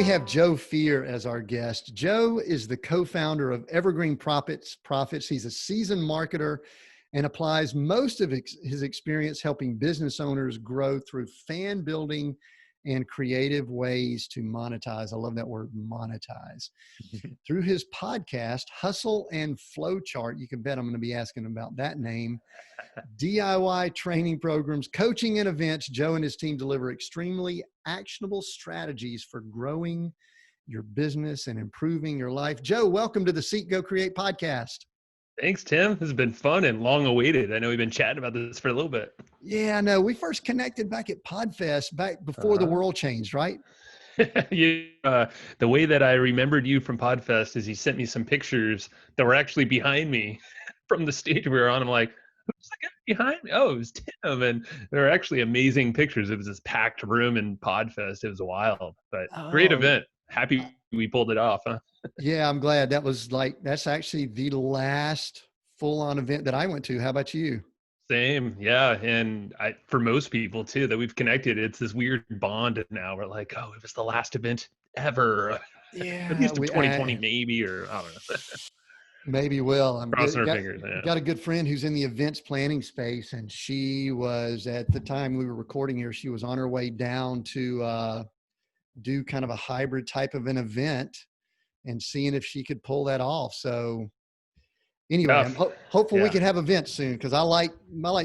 we have Joe Fier as our guest. Joe is the co-founder of Evergreen Profits. He's a seasoned marketer and applies most of his experience helping business owners grow through fan building and creative ways to monetize. I love that word, monetize. Through his podcast, Hustle and Flowchart, you can bet I'm going to be asking about that name, DIY training programs, coaching, and events, Joe and his team deliver extremely actionable strategies for growing your business and improving your life. Joe, welcome to the Seek, Go, Create podcast. Thanks, Tim. This has been fun and long awaited. I know we've been chatting about this for a little bit. Yeah, I know. We first connected back at PodFest, back before the world changed, right? The way that I remembered you from PodFest is you sent me some pictures that were actually behind me from the stage we were on. I'm like, who's the guy behind me? Oh, it was Tim. And there were actually amazing pictures. It was this packed room in PodFest. It was wild, but great event. Happy we pulled it off, huh? Yeah, I'm glad. That's actually the last full-on event that I went to. How about you? Same. Yeah. And for most people too, that we've connected, it's this weird bond now. We're like, oh, it was the last event ever. Yeah. At least of 2020, maybe, or I don't know. Maybe will. I'm crossing our fingers. Yeah. Got a good friend who's in the events planning space, and she was, at the time we were recording here, she was on her way down to do kind of a hybrid type of an event and seeing if she could pull that off. So anyway, I'm hopeful we can have events soon, because I like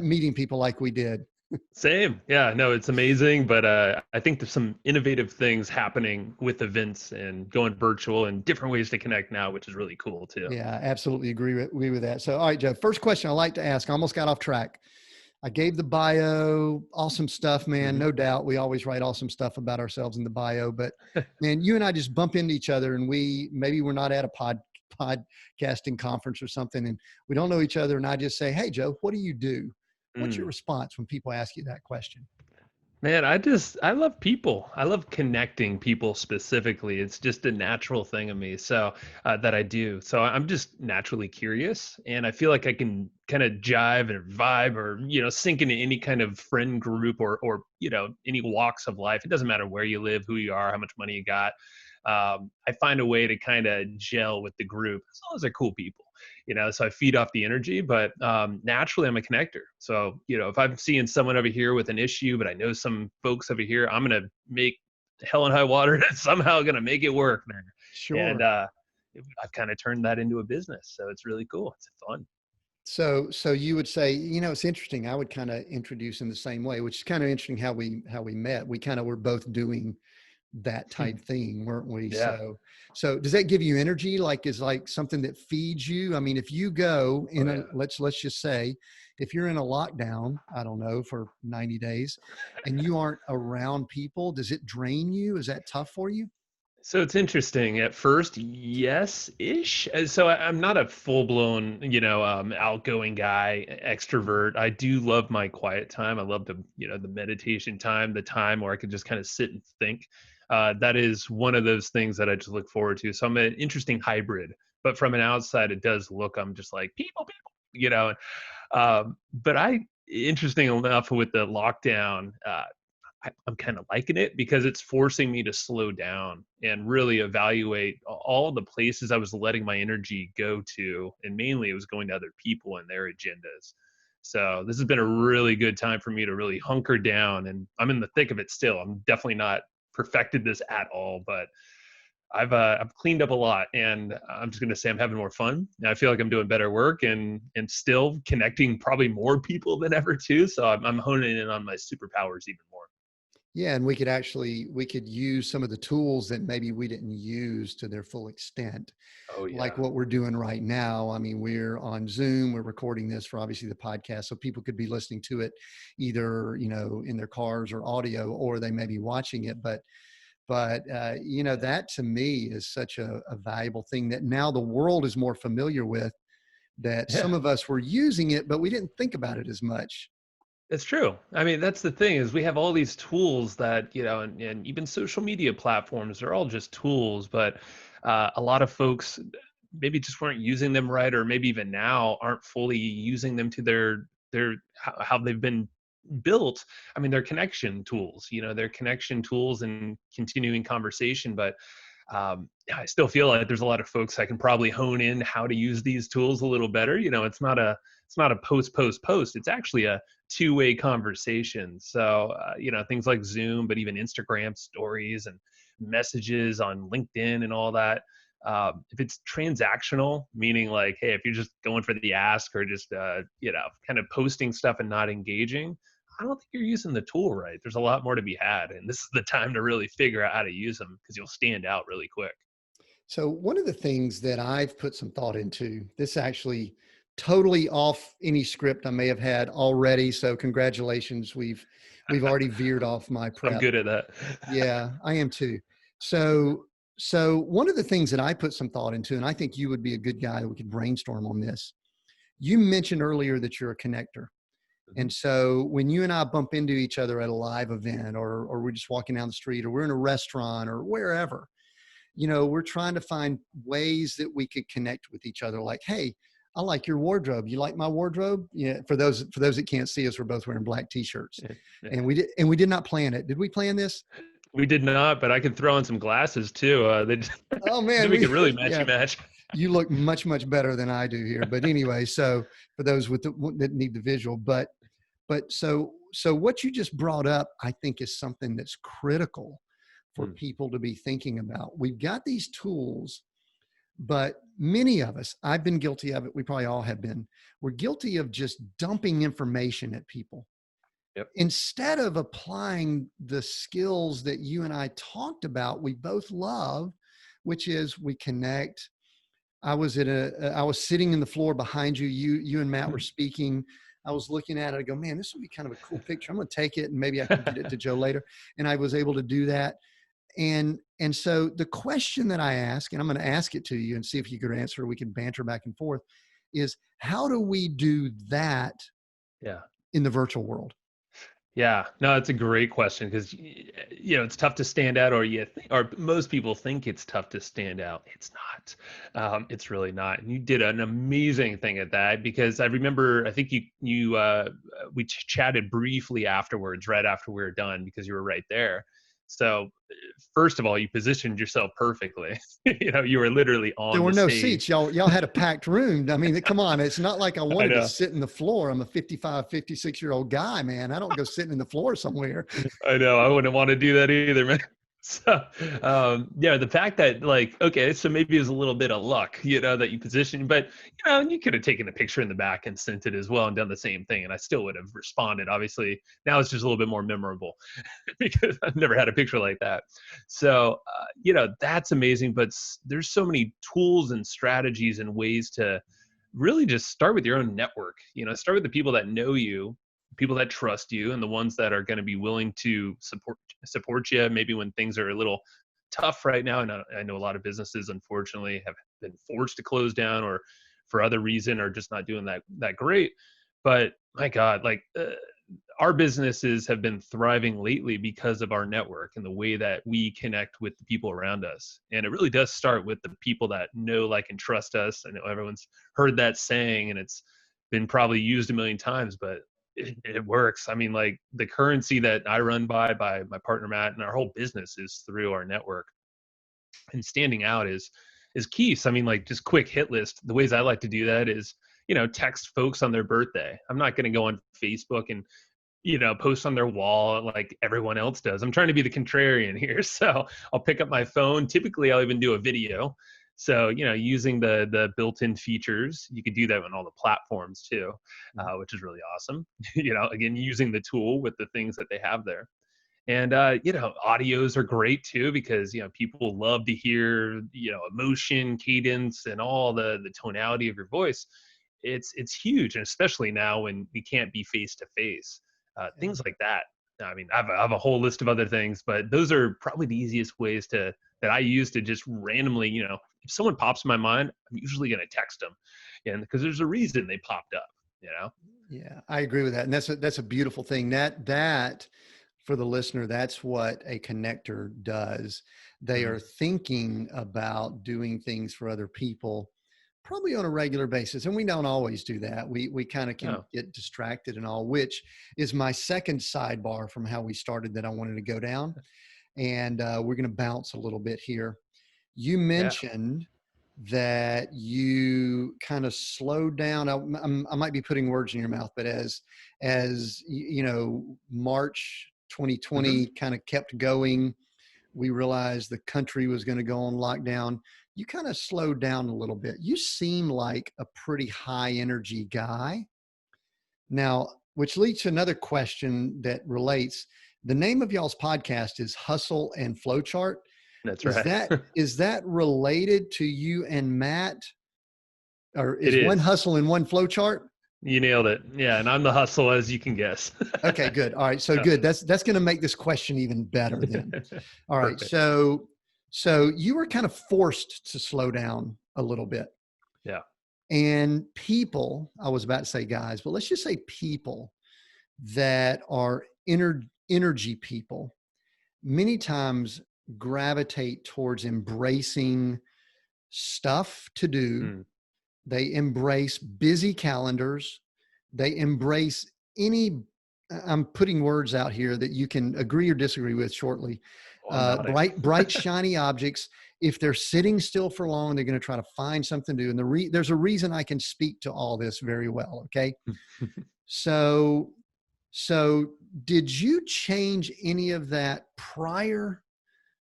meeting people like we did. Same. Yeah, no, it's amazing. But I think there's some innovative things happening with events and going virtual and different ways to connect now, which is really cool too. Yeah, absolutely agree with that. So, all right, Joe, first question I like to ask, I almost got off track. I gave the bio, awesome stuff, man. Mm-hmm. No doubt. We always write awesome stuff about ourselves in the bio, but man, you and I just bump into each other, and maybe we're not at a podcasting conference or something, and we don't know each other. And I just say, hey, Joe, what do you do? What's your response when people ask you that question? Man, I love people. I love connecting people specifically. It's just a natural thing of me. So that I do. So I'm just naturally curious, and I feel like I can kind of jive and vibe or, sink into any kind of friend group or, any walks of life. It doesn't matter where you live, who you are, how much money you got. I find a way to kind of gel with the group as long as they're cool people, so I feed off the energy, but naturally I'm a connector. So, if I'm seeing someone over here with an issue, but I know some folks over here, I'm going to make hell and high water and somehow going to make it work there. Sure. And I've kind of turned that into a business. So it's really cool. It's fun. So you would say, it's interesting. I would kind of introduce in the same way, which is kind of interesting how we met. We kind of were both doing that type thing, weren't we? Yeah. So does that give you energy? Is like something that feeds you? I mean, if you go in let's just say, if you're in a lockdown, I don't know, for 90 days and you aren't around people, does it drain you? Is that tough for you? So it's interesting. At first, yes-ish. So I'm not a full-blown, outgoing guy, extrovert. I do love my quiet time. I love the meditation time, the time where I can just kind of sit and think. That is one of those things that I just look forward to. So I'm an interesting hybrid, but from an outside, it does look, I'm just like people, but interesting enough with the lockdown, I'm kind of liking it because it's forcing me to slow down and really evaluate all the places I was letting my energy go to. And mainly it was going to other people and their agendas. So this has been a really good time for me to really hunker down, and I'm in the thick of it still. I'm definitely not perfected this at all, but I've cleaned up a lot, and I'm just going to say I'm having more fun. And I feel like I'm doing better work and still connecting probably more people than ever too. So I'm honing in on my superpowers even more. Yeah. And we could use some of the tools that maybe we didn't use to their full extent. Oh, yeah. Like what we're doing right now. I mean, we're on Zoom, we're recording this for obviously the podcast. So people could be listening to it either, in their cars or audio, or they may be watching it. But that to me is such a valuable thing that now the world is more familiar with, that some of us were using it, but we didn't think about it as much. It's true. I mean, that's the thing, is we have all these tools that, and even social media platforms are all just tools, but a lot of folks maybe just weren't using them right, or maybe even now aren't fully using them to their how they've been built, I mean, they're connection tools, they're connection tools and continuing conversation. But I still feel like there's a lot of folks that can probably hone in how to use these tools a little better. It's not a post. It's actually a two-way conversation. So, things like Zoom, but even Instagram stories and messages on LinkedIn and all that. If it's transactional, meaning like, hey, if you're just going for the ask or just, kind of posting stuff and not engaging, I don't think you're using the tool right. There's a lot more to be had. And this is the time to really figure out how to use them because you'll stand out really quick. So one of the things that I've put some thought into, this actually totally off any script I may have had already. So congratulations. We've already veered off my I'm prep. good at that. Yeah, I am too. So one of the things that I put some thought into, and I think you would be a good guy that we could brainstorm on this. You mentioned earlier that you're a connector. Mhm. And so when you and I bump into each other at a live event, or we're just walking down the street, or we're in a restaurant or wherever, we're trying to find ways that we could connect with each other. Like, hey, I like your wardrobe. You like my wardrobe? Yeah. For those that can't see us, we're both wearing black t-shirts, Yeah, and yeah. we did not plan it. Did we plan this? We did not, but I could throw on some glasses too. Oh Then man, we could really matchy yeah, match. you look much, much better than I do here. But anyway, so for those that need the visual, but so what you just brought up, I think is something that's critical for Mm, people to be thinking about. We've got these tools, but many of us, I've been guilty of it. We probably all have been. We're guilty of just dumping information at people yep. instead of applying the skills that you and I talked about. We both love, which is we connect. I was sitting in the floor behind you. You and Matt were speaking. I was looking at it. I go, man, this would be kind of a cool picture. I'm going to take it and maybe I can get it to Joe later. And I was able to do that. And so the question that I ask, and I'm going to ask it to you and see if you could answer, we can banter back and forth, is how do we do that Yeah. in the virtual world? Yeah, no, it's a great question because it's tough to stand out, or most people think it's tough to stand out. It's not. It's really not. And you did an amazing thing at that because I remember. I think we chatted briefly afterwards, right after we were done, because you were right there. So first of all, you positioned yourself perfectly. You were literally There on were the no stage. seats. Y'all had a packed room. I mean, come on. It's not like I I wanted to know. sit in the floor. I'm a 55, 56-year-old guy, man. I don't go sitting in the floor somewhere. I know. I wouldn't want to do that either, man. So, yeah, the fact that like, okay, so maybe it was a little bit of luck, that you positioned, but you could have taken a picture in the back and sent it as well and done the same thing, and I still would have responded. Obviously, now it's just a little bit more memorable because I've never had a picture like that. So, that's amazing. But there's so many tools and strategies and ways to really just start with your own network. Start with the people that know you, people that trust you, and the ones that are going to be willing to support you maybe when things are a little tough right now. And I know a lot of businesses unfortunately have been forced to close down or for other reason are just not doing that great. But my god, like our businesses have been thriving lately because of our network and the way that we connect with the people around us. And it really does start with the people that know, like, and trust us. I know everyone's heard that saying and it's been probably used a million times, but it works. I mean, like the currency that I run by my partner Matt and our whole business is through our network. And standing out is key. So I mean, like just quick hit list. The ways I like to do that is, text folks on their birthday. I'm not going to go on Facebook and post on their wall like everyone else does. I'm trying to be the contrarian here. So I'll pick up my phone. Typically, I'll even do a video. So, using the built-in features, you could do that on all the platforms too, which is really awesome. Again, using the tool with the things that they have there. And audios are great too because people love to hear emotion, cadence, and all the tonality of your voice. It's huge, and especially now when we can't be face to face, things like that. I mean, I have a whole list of other things, but those are probably the easiest ways that I use to just randomly, if someone pops in my mind, I'm usually going to text them, and because there's a reason they popped up, you know. Yeah, I agree with that. And that's a beautiful thing. That for the listener, that's what a connector does. They Mm, are thinking about doing things for other people Probably on a regular basis. And we don't always do that. We kind of can Oh, get distracted and all, which is my second sidebar from how we started that I wanted to go down. And we're going to bounce a little bit here. You yeah. mentioned that you kind of slowed down. I might be putting words in your mouth, but you know, March Hmm. 2020 kind of kept going, we realized the country was going to go on lockdown. You kind of slowed down a little bit. You seem like a pretty high energy guy. Now, which leads to another question that relates. The name of y'all's podcast is Hustle and Flowchart. That's Is right. that related to you and Matt, or It is one is. hustle and one flowchart? You nailed it. Yeah, and I'm the hustle, as you can guess. Okay, good. All right, so Yeah. good. That's going to make this question even better then. All right, Perfect. so you were kind of forced to slow down a little bit, Yeah. and people, I was about to say guys, but let's just say people that are energy people many times gravitate towards embracing stuff to do. Mm. They embrace busy calendars. They embrace any, I'm putting words out here that you can agree or disagree with shortly. Oh, I'm nodding. Bright, shiny objects. If they're sitting still for long, they're going to try to find something to do. And there's a reason I can speak to all this very well. Okay. So, so did you change any of that prior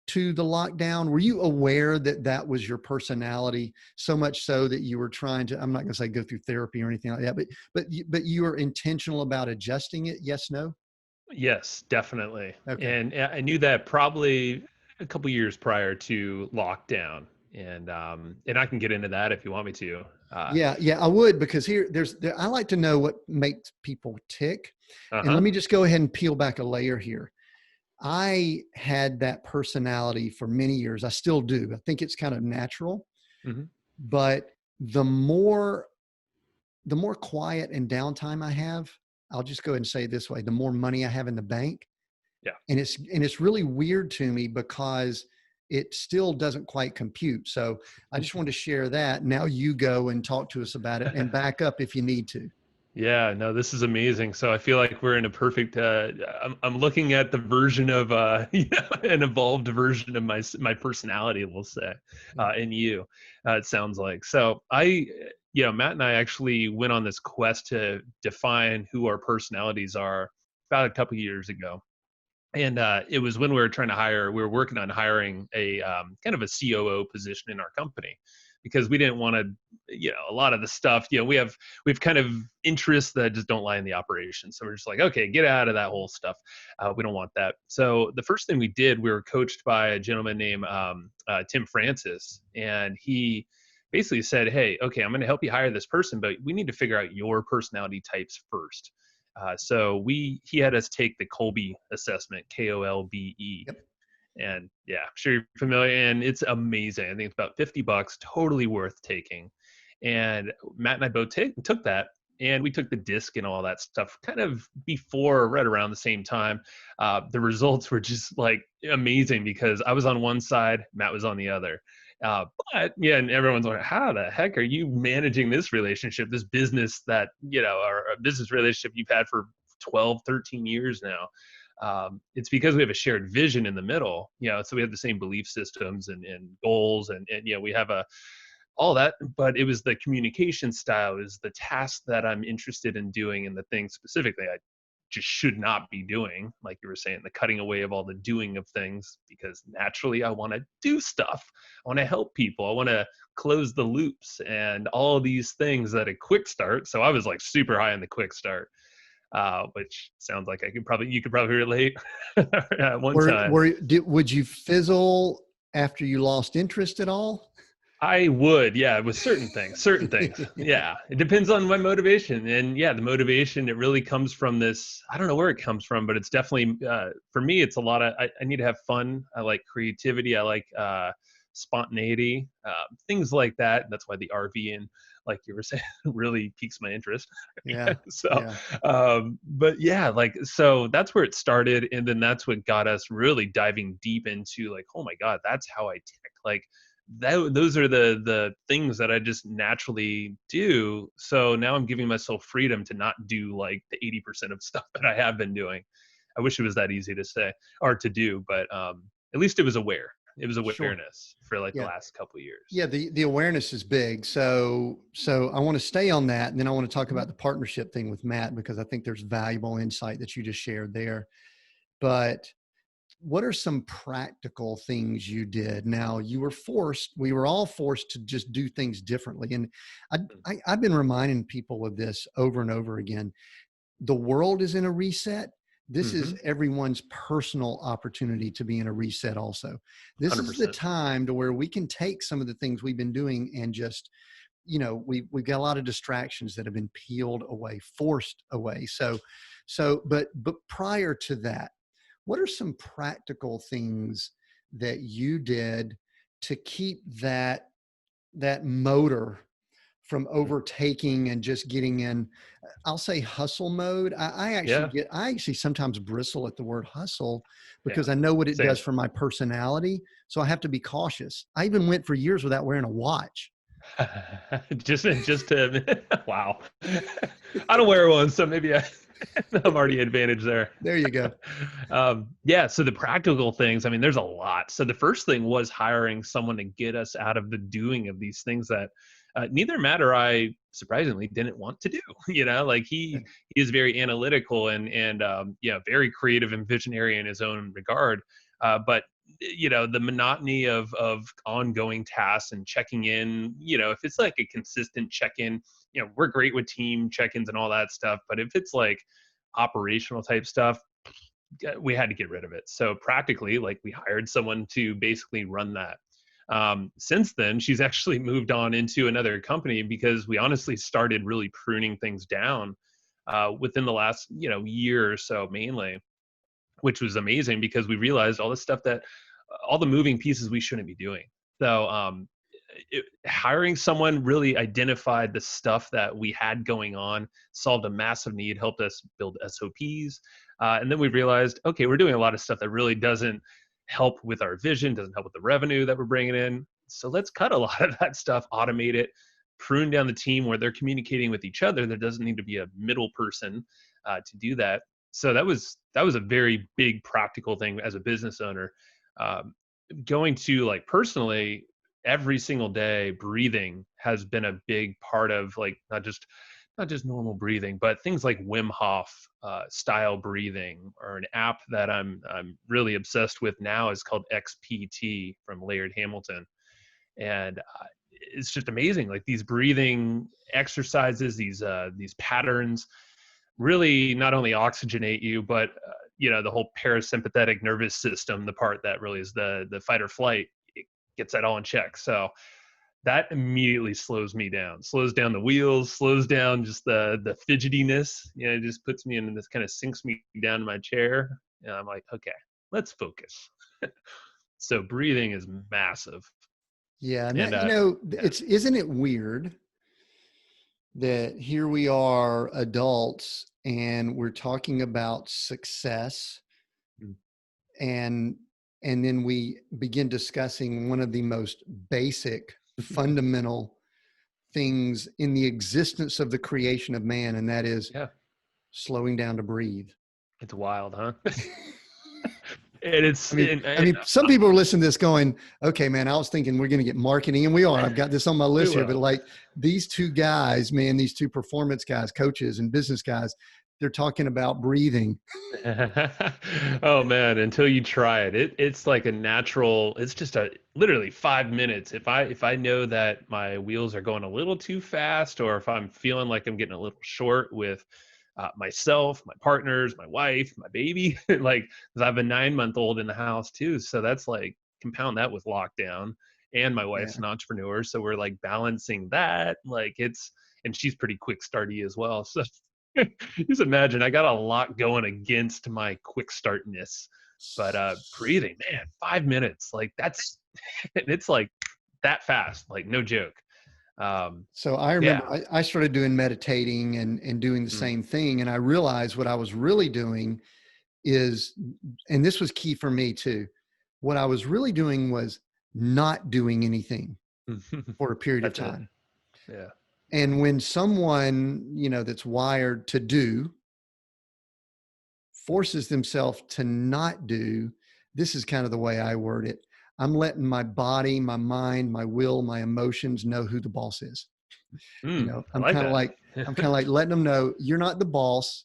to the lockdown? Were you aware that that was your personality, so much so that you were trying to, I'm not going to say go through therapy or anything like that, but you were intentional about adjusting it? Yes, no? Yes, definitely. Okay. And I knew that probably a couple years prior to lockdown, and I can get into that if you want me to. Yeah, yeah, I would, because I like to know what makes people tick. And let Uh-huh. me just go ahead and peel back a layer here. I had that personality for many years. I still do. I think it's kind of natural, Hmm. but the more the more quiet and downtime I have, I'll just go ahead and say it this way, the more money I have in the bank. Yeah. And it's really weird to me because it still doesn't quite compute. So I just wanted to share that. Now you go and talk to us about it and back up if you need to. Yeah, no, this is amazing. So I feel like we're in a perfect. I'm looking at the version of an evolved version of my personality, we'll say, Yeah. in you. It sounds like. So Matt and I actually went on this quest to define who our personalities are about a couple years ago. And it was when we were working on hiring a kind of a COO position in our company, because we didn't want to, a lot of the stuff, we've kind of interests that just don't lie in the operation. So we're just like, okay, get out of that whole stuff. We don't want that. So the first thing we did, we were coached by a gentleman named Tim Francis, and he basically said, hey, okay, I'm going to help you hire this person, but we need to figure out your personality types first. He had us take the Kolbe assessment, Kolbe, Yep. and yeah, I'm sure you're familiar. And it's amazing. I think it's about $50, totally worth taking. And Matt and I both took that, and we took the disc and all that stuff kind of before, right around the same time. The results were just like amazing, because I was on one side, Matt was on the other. But yeah, and everyone's like, how the heck are you managing this relationship, this business that, or a business relationship you've had for 12, 13 years now? It's because we have a shared vision in the middle, so we have the same belief systems and goals, and we have all that, but it was the communication style, is the task that I'm interested in doing, and the things specifically I just should not be doing, like you were saying, the cutting away of all the doing of things, because naturally I want to do stuff. I want to help people. I want to close the loops and all these things at a quick start. So I was like super high on the quick start, which sounds like you could probably relate at one time. Would you fizzle after you lost interest at all? I would, yeah, with certain things. Yeah, it depends on my motivation. And yeah, the motivation, it really comes from this, I don't know where it comes from, but it's definitely, for me, it's a lot of, I need to have fun. I like creativity. I like spontaneity, things like that. That's why the RV, and like you were saying, really piques my interest. Yeah. So, Yeah. but yeah, like, so that's where it started. And then that's what got us really diving deep into like, oh my God, that's how I tick. Like, those are the things that I just naturally do. So now I'm giving myself freedom to not do like the 80% of stuff that I have been doing. I wish it was that easy to say or to do, but at least it was aware. It was Sure. awareness for like the Yeah. last couple of years. Yeah. The awareness is big. So I want to stay on that. And then I want to talk Mhm. about the partnership thing with Matt, because I think there's valuable insight that you just shared there. But what are some practical things you did? Now, we were all forced to just do things differently. And I've been reminding people of this over and over again. The world is in a reset. This is Mm-hmm. everyone's personal opportunity to be in a reset also. This is the 100%. time to where we can take some of the things we've been doing and just, we've got a lot of distractions that have been peeled away, forced away. But prior to that, what are some practical things that you did to keep that motor from overtaking and just getting in, I'll say, hustle mode? Yeah. I actually sometimes bristle at the word hustle Yeah. because I know what it does Same. for my personality. So I have to be cautious. I even went for years without wearing a watch. just to wow. I don't wear one, so maybe I'm already advantage there. There you go. Yeah, so the practical things, I mean, there's a lot. So the first thing was hiring someone to get us out of the doing of these things that neither Matt or I surprisingly didn't want to do. Like he is very analytical and yeah, very creative and visionary in his own regard. But the monotony of ongoing tasks and checking in, if it's like a consistent check-in, we're great with team check-ins and all that stuff, but if it's like operational type stuff, we had to get rid of it. So practically, like, we hired someone to basically run that. Since then, she's actually moved on into another company because we honestly started really pruning things down within the last year or so, mainly, which was amazing because we realized all the stuff that all the moving pieces we shouldn't be doing. So hiring someone really identified the stuff that we had going on, solved a massive need, helped us build SOPs. And then we realized, okay, we're doing a lot of stuff that really doesn't help with our vision, doesn't help with the revenue that we're bringing in. So let's cut a lot of that stuff, automate it, prune down the team where they're communicating with each other. There doesn't need to be a middle person to do that. So that was a very big practical thing as a business owner. Um, Going to, like, personally, every single day, breathing has been a big part of, like, not just normal breathing, but things like Wim Hof style breathing, or an app that I'm really obsessed with now is called XPT from Laird Hamilton. And it's just amazing, like, these breathing exercises, these patterns really not only oxygenate you, but the whole parasympathetic nervous system, the part that really is the fight or flight, it gets that all in check. So that immediately slows down the wheels, slows down just the fidgetiness. It just puts me in this, kind of sinks me down in my chair, and I'm like, okay, let's focus. So breathing is massive. Yeah. And And yeah. isn't it weird that here we are, adults, and we're talking about success, Mm. and then we begin discussing one of the most basic, fundamental things in the existence of the creation of man, and that is Yeah, slowing down to breathe. it's wild, huh? And it's Some people are listening to this going, okay, man, I was thinking we're going to get marketing, and we are. I've got this on my we list here, but will. like, these two guys, man, these two performance guys, coaches and business guys, they're talking about breathing. Oh man, until you try it, it's like a natural. It's just a literally 5 minutes. If I know that my wheels are going a little too fast, or if I'm feeling like I'm getting a little short with myself, my partners, my wife, my baby, like, 'cause I have a 9-month-old in the house too, so that's like, compound that with lockdown, and my wife's Yeah. an entrepreneur, so we're like balancing that. Like, and she's pretty quick starty as well, so just imagine, I got a lot going against my quick startness. But breathing, man, 5 minutes, like, that's it's like that fast, like, no joke. So I remember Yeah. I started doing meditating and doing the Mm, same thing. And I realized what I was really doing is, and this was key for me too, what I was really doing was not doing anything for a period of That's it. time. Yeah. And when someone, that's wired to do forces themselves to not do, this is kind of the way I word it. I'm letting my body, my mind, my will, my emotions know who the boss is. I like that. I'm kind of like letting them know you're not the boss,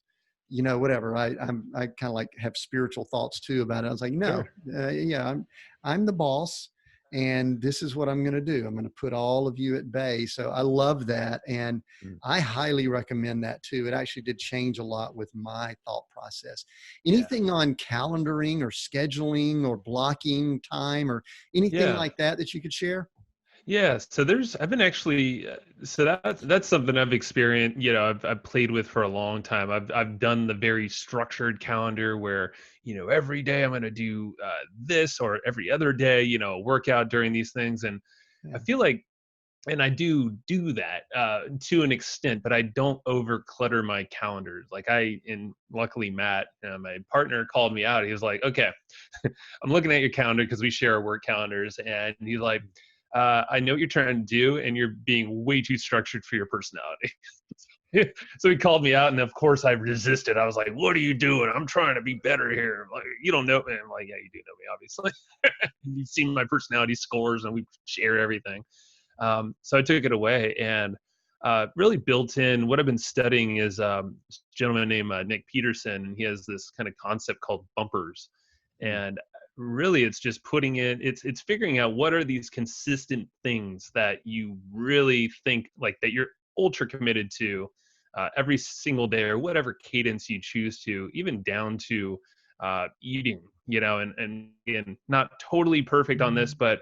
whatever. I kind of like have spiritual thoughts too about it. I was like, no, Sure. yeah, I'm the boss, and this is what I'm going to do. I'm going to put all of you at bay. So I love that. And Mm. I highly recommend that too. It actually did change a lot with my thought process. Yeah. Anything on calendaring or scheduling or blocking time or anything Yeah. like that you could share? Yeah, so I've been actually, so that's something I've experienced, I've played with for a long time. I've done the very structured calendar where, every day I'm going to do this, or every other day, workout during these things. And I Yeah. feel like, and I do that to an extent, but I don't over clutter my calendars. And luckily Matt, my partner, called me out. He was like, okay, I'm looking at your calendar because we share our work calendars. And he's like, I know what you're trying to do, and you're being way too structured for your personality. So he called me out, and of course I resisted. I was like, "What are you doing? I'm trying to be better here. Like, you don't know me." I'm like, "Yeah, you do know me, obviously. You've seen my personality scores, and we share everything." So I took it away, and really built in. What I've been studying is this gentleman named Nick Peterson, and he has this kind of concept called bumpers. Mm. And really, it's just putting in. It's figuring out what are these consistent things that you really think like that you're ultra committed to every single day, or whatever cadence you choose to, even down to eating. And again, not totally perfect on this, but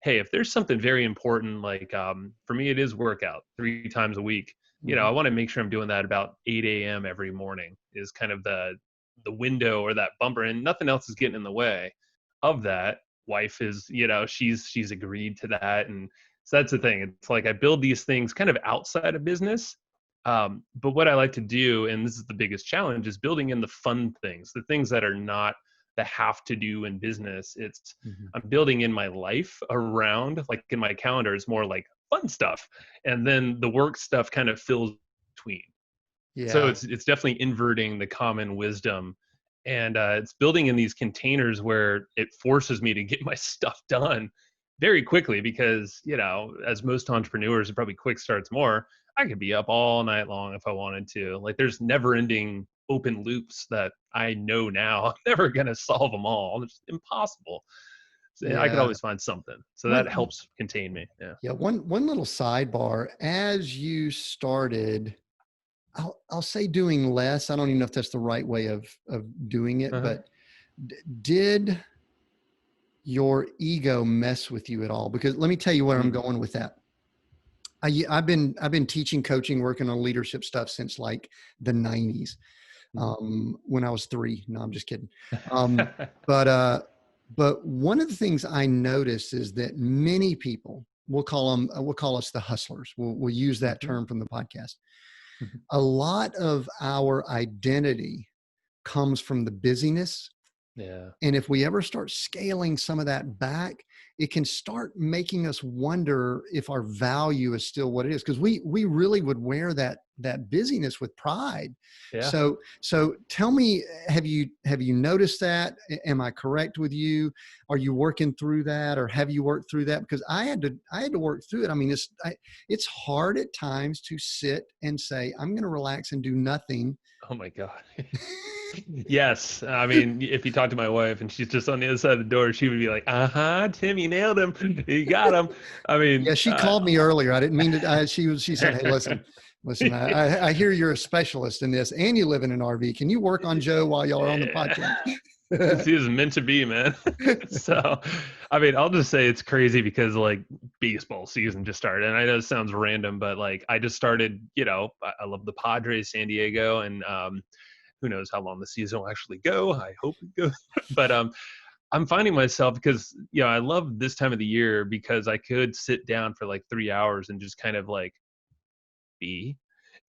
hey, if there's something very important, like for me, it is workout 3 times a week. I Mhm. want to make sure I'm doing that about 8 a.m. every morning is kind of the window or that bumper, and nothing else is getting in the way of that. Wife is, she's agreed to that, and so that's the thing. It's like I build these things kind of outside of business. But what I like to do, and this is the biggest challenge, is building in the fun things, the things that are not the have to do in business. It's Mhm. I'm building in my life around, like in my calendar is more like fun stuff. And then the work stuff kind of fills between. So Yeah. it's definitely inverting the common wisdom. And it's building in these containers where it forces me to get my stuff done very quickly because, as most entrepreneurs, and probably quick starts more, I could be up all night long if I wanted to. Like there's never ending open loops that I know now. I'm never going to solve them all. It's impossible. So I could Yeah. always find something. So that One helps contain me. Yeah. yeah, one little sidebar. As you started, I'll say doing less. I don't even know if that's the right way of doing it, Uh-huh. but did your ego mess with you at all? Because let me tell you where I'm Mm. going with that. I've been teaching, coaching, working on leadership stuff since like the '90s. Mhm. When I was 3. No, I'm just kidding. Um, but but one of the things I notice is that many people, we'll call us the hustlers. We'll use that Mhm. term from the podcast. Mhm. A lot of our identity comes from the busyness, Yeah. and if we ever start scaling some of that back, it can start making us wonder if our value is still what it is. Because we really would wear that busyness with pride. Yeah. So tell me, have you noticed that? Am I correct with you? Are you working through that, or have you worked through that? Because I had to work through it. I mean, it's hard at times to sit and say, I'm going to relax and do nothing. Oh my God. Yes. I mean, if you talk to my wife and she's just on the other side of the door, she would be like, uh-huh, Tim, you nailed him. You got him. I Yeah, mean, she called me earlier. I didn't mean to. She said, "Hey, listen. I hear you're a specialist in this, and you live in an RV. Can you work on Joe while y'all are on the podcast?" this is meant to be, man. So, I mean, I'll just say it's crazy because like baseball season just started, and I know it sounds random, but like I just started. I love the Padres, San Diego, and who knows how long the season will actually go. I hope it goes, but I'm finding myself because I love this time of the year because I could sit down for like 3 hours and just kind of like be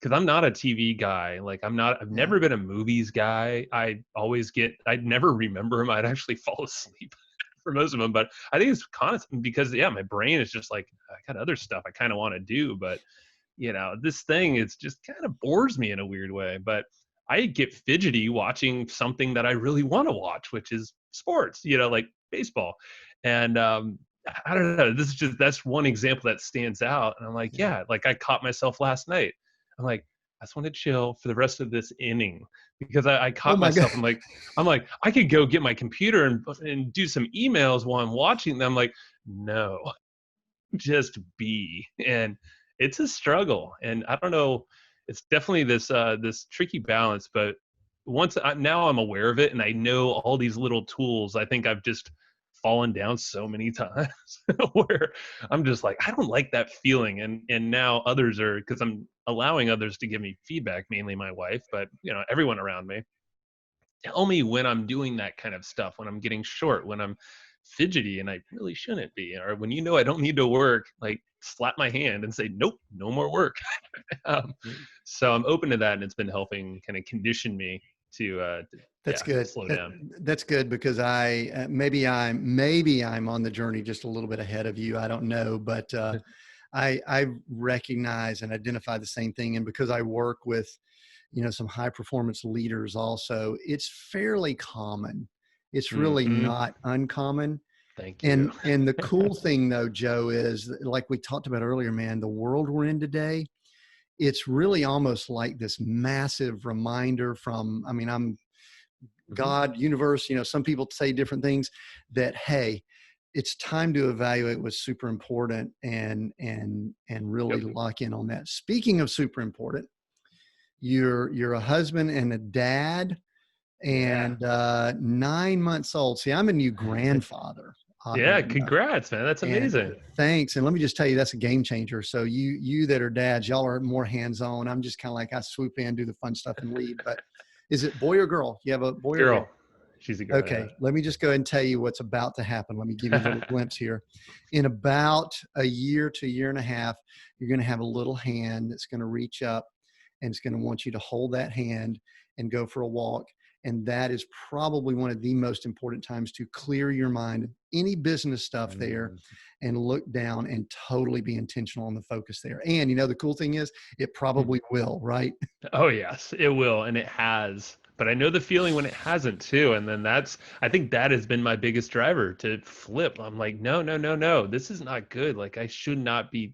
because I'm not a TV guy. Like I've Yeah, never been a movies guy. I'd never remember him. I'd actually fall asleep. for most of them. But I think it's constant because yeah, my brain is just like, I got other stuff I kind of want to do, but this thing is just kind of bores me in a weird way. But I get fidgety watching something that I really want to watch, which is sports, like baseball. And I don't know. That's one example that stands out. And I'm like, Yeah. yeah, like I caught myself last night. I'm like, I just want to chill for the rest of this inning because I Oh caught my God. myself. I'm like, I could go get my computer and do some emails while I'm watching them. Like, no, just be. And it's a struggle. And I don't know, it's definitely this tricky balance, but now I'm aware of it and I know all these little tools. I think I've just fallen down so many times where I'm just like, I don't like that feeling. And now others are, because I'm allowing others to give me feedback, mainly my wife, but everyone around me, tell me when I'm doing that kind of stuff, when I'm getting short, when I'm fidgety and I really shouldn't be, or when I don't need to work, like slap my hand and say, nope, no more work. um, so I'm open to that, and it's been helping kind of condition me That's to good. slow down. That's good because maybe I'm on the journey just a little bit ahead of you. I don't know, but I recognize and identify the same thing. And because I work with, some high performance leaders also, it's fairly common. It's really Hmm. not uncommon. Thank you. And the cool thing though, Joe, is that, like we talked about earlier, man, the world we're in today, it's really almost like this massive reminder from, I mean, I'm Hmm. God, universe, some people say different things, that, hey, it's time to evaluate what's super important and really Yep. lock in on that. Speaking of super important, you're a husband and a dad Yeah. and 9 months old. See, I'm a new grandfather, oddly Yeah. enough. Congrats, man. That's And amazing. thanks. And let me just tell you, that's a game changer. So you that are dads, y'all are more hands-on. I'm just kind of like, I swoop in, do the fun stuff and leave. But is it boy or girl? You have a boy or girl? Girl. She's a girl. Okay, let me just go ahead and tell you what's about to happen. Let me give you a little Yeah. glimpse here. In about a year to a year and a half, you're going to have a little hand that's going to reach up and it's going to want you to hold that hand and go for a walk. And that is probably one of the most important times to clear your mind, any business stuff there, and look down and totally be intentional on the focus there. And the cool thing is, it probably will, right? Oh yes, it will, and it has. But I know the feeling when it hasn't too. And then I think that has been my biggest driver to flip. I'm like, no, no, no, no, this is not good. Like I should not be,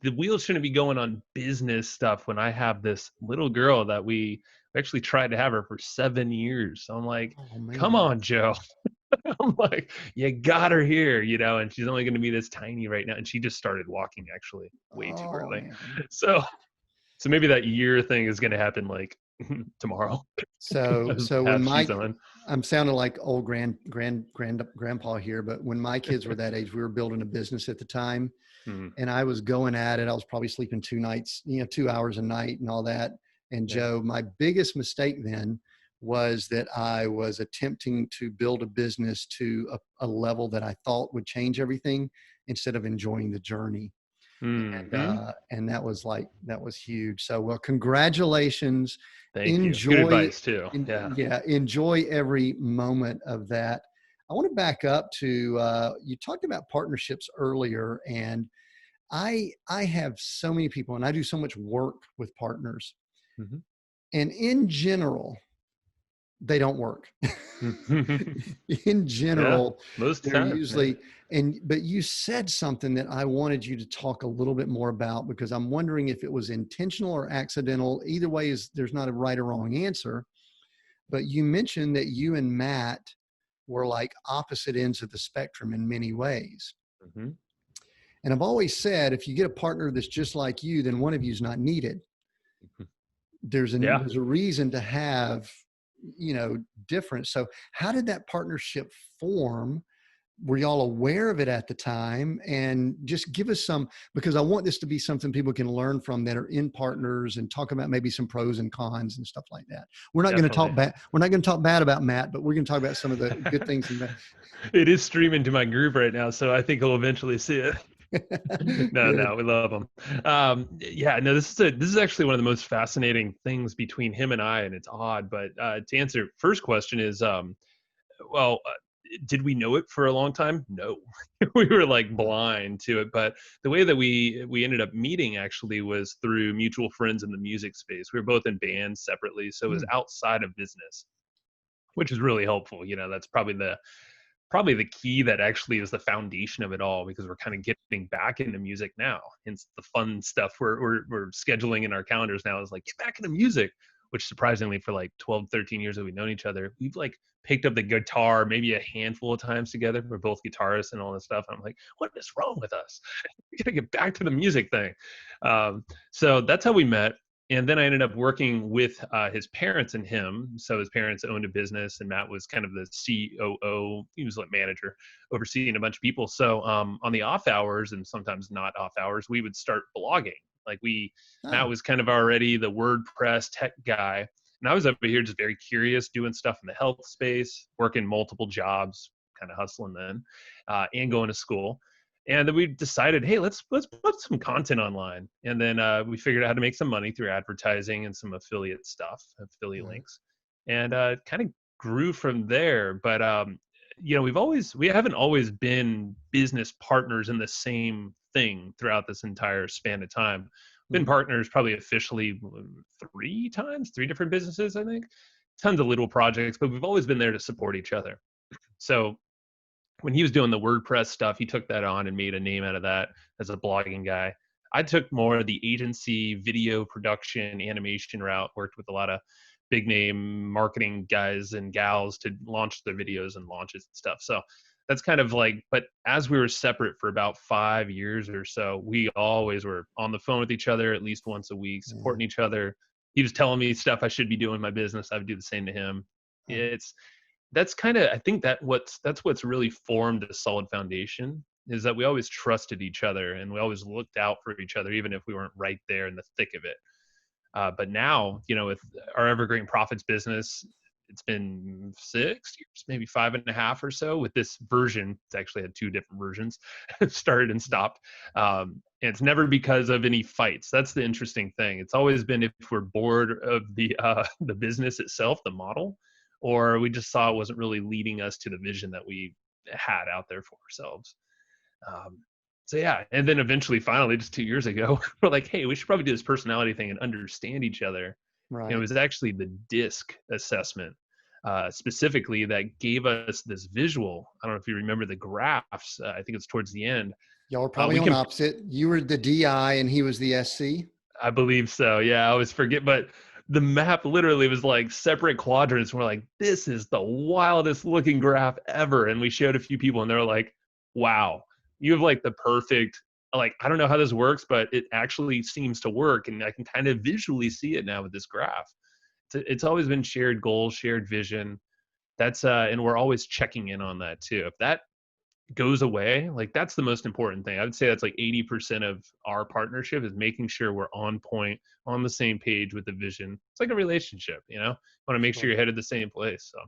the wheels shouldn't be going on business stuff when I have this little girl that we actually tried to have her for 7 years. So I'm like, Oh come man. on, Joe. I'm like, you got her here, and she's only going to be this tiny right now. And she just started walking actually way too Oh early. man. So maybe that year thing is going to happen like tomorrow So, as the so when path she's my, on. I'm sounding like old grandpa here, but when my kids were that age, we were building a business at the time, Hmm. and I was going at it. I was probably sleeping 2 nights, 2 hours a night and all that. And Yeah. Joe, my biggest mistake then was that I was attempting to build a business to a level that I thought would change everything instead of enjoying the journey. Hmm. And that was huge. So, well, congratulations. Thank you. Good Enjoy, advice too. Yeah. yeah, enjoy every moment of that. I want to back up to you talked about partnerships earlier, and I have so many people, and I do so much work with partners, Hmm. and in general, they don't work. In Yeah. general, Most they're time. Yeah. usually, but you said something that I wanted you to talk a little bit more about, because I'm wondering if it was intentional or accidental. Either way, there's not a right or wrong answer. But you mentioned that you and Matt were like opposite ends of the spectrum in many ways. Hmm. And I've always said, if you get a partner that's just like you, then one of you is not needed. Yeah. There's a reason to have, difference. So how did that partnership form? Were y'all aware of it at the time? And just give us some, because I want this to be something people can learn from that are in partners, and talk about maybe some pros and cons and stuff like that. We're not going to talk Definitely. bad. We're not going to talk bad about Matt, but we're going to talk about some of the good things. It is streaming to my group right now, so I think we'll eventually see it. No, Good. no, we love him. Yeah, no, this is actually one of the most fascinating things between him and I, and it's odd. But to answer your first question is, well, Did we know it for a long time? No. We were like blind to it. But the way that we ended up meeting actually was through mutual friends in the music space. We were both in bands separately, so it was Mm. outside of business, which is really helpful. That's probably the key that actually is the foundation of it all, because we're kind of getting back into music now. And the fun stuff we're scheduling in our calendars now is like, get back into music, which surprisingly for like 12, 13 years that we've known each other, we've like picked up the guitar maybe a handful of times together. We're both guitarists and all this stuff. I'm like, what is wrong with us? We gotta get back to the music thing. So that's how we met. And then I ended up working with his parents and him. So his parents owned a business, and Matt was kind of the COO. He was like manager, overseeing a bunch of people. So on the off hours, and sometimes not off hours, we would start blogging. Like Matt Oh, was kind of already the WordPress tech guy, and I was over here just very curious, doing stuff in the health space, working multiple jobs, kind of hustling then, and going to school. And then we decided, hey, let's put some content online. And then we figured out how to make some money through advertising and some affiliate stuff, affiliate right. links, and kind of grew from there. But we haven't always been business partners in the same thing throughout this entire span of time. Been Mm. partners probably officially three times, three different businesses, I think. Tons of little projects, but we've always been there to support each other. So when he was doing the WordPress stuff, he took that on and made a name out of that as a blogging guy. I took more of the agency, video production, animation route, worked with a lot of big name marketing guys and gals to launch their videos and launches and stuff. So that's kind of like, but as we were separate for about 5 years or so, we always were on the phone with each other at least once a week, Yeah. supporting each other. He was telling me stuff I should be doing in my business. I would do the same to him. Oh, It's that's kind of, I think that's what's really formed a solid foundation, is that we always trusted each other and we always looked out for each other even if we weren't right there in the thick of it. But now, with our Evergreen Profits business, it's been 6 years, maybe 5.5 or so with this version. It's actually had two different versions, started and stopped. And it's never because of any fights. That's the interesting thing. It's always been if we're bored of the business itself, the model, or we just saw it wasn't really leading us to the vision that we had out there for ourselves. Um, so yeah, and then eventually, finally, just 2 years ago, we're like, hey, we should probably do this personality thing and understand each other. And it right. was actually the DISC assessment, specifically, that gave us this visual. I don't know if you remember the graphs. I think it's towards the end. Y'all were probably We on can, opposite. You were the DI and he was the SC. I believe so. Yeah, I always forget, but the map literally was like separate quadrants. We're like, this is the wildest looking graph ever. And we showed a few people, and they're like, wow, you have like the perfect, like, I don't know how this works, but it actually seems to work. And I can kind of visually see it now with this graph. It's always been shared goals, shared vision. And we're always checking in on that too. If that goes away, like, that's the most important thing. I would say that's like 80% of our partnership, is making sure we're on point, on the same page with the vision. It's like a relationship, want to make sure Sure. you're headed the same place. So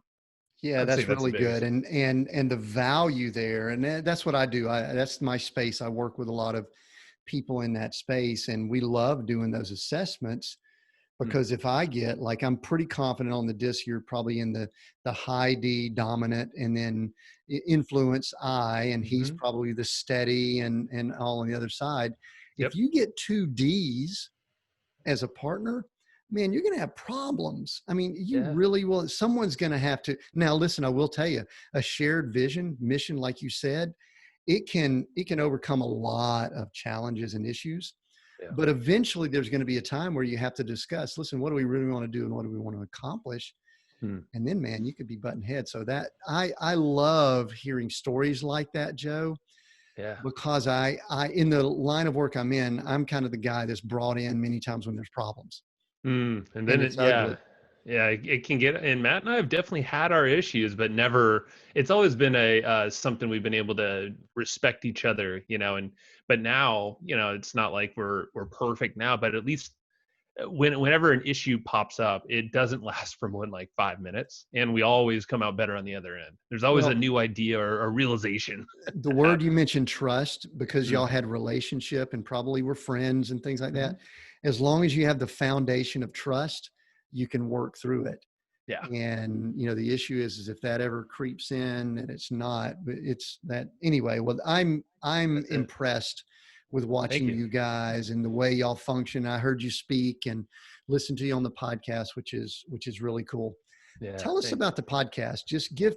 Yeah, I'd say that's that's the really good. biggest. And the value there, and that's what I do. That's my space. I work with a lot of people in that space, and we love doing those assessments Mm, because if I get like, I'm pretty confident on the disc, you're probably in the high D dominant, and then influence I, and he's mm-hmm. probably the steady and all on the other side. If Yep. you get two Ds as a partner, man, you're going to have problems. I mean, you Yeah. really will. Someone's going to have to. Now, listen, I will tell you, a shared vision, mission, like you said, it can overcome a lot of challenges and issues. Yeah. But eventually, there's going to be a time where you have to discuss. Listen, what do we really want to do, and what do we want to accomplish? Mm, And then, man, you could be butting heads. So that I love hearing stories like that, Joe, yeah. because I in the line of work I'm in, I'm kind of the guy that's brought in many times when there's problems And then and it's yeah. ugly. Yeah, it can get, and Matt and I have definitely had our issues, but never, it's always been a something we've been able to respect each other, and but now, it's not like we're perfect now, but at least whenever an issue pops up, it doesn't last for more than like 5 minutes, and we always come out better on the other end. There's always a Well, new idea or a realization the that word you happens. mentioned, trust, because y'all Mm, had relationship and probably were friends and things like mhm. that. As long as you have the foundation of trust, you can work through it. Yeah. And, the issue is if that ever creeps in, and it's not, but it's that anyway. Well, I'm That's it. impressed with Thank watching you. you guys and the way y'all function. I heard you speak and listen to you on the podcast, which is really cool. Yeah. Tell us Thank you. about the podcast. Just give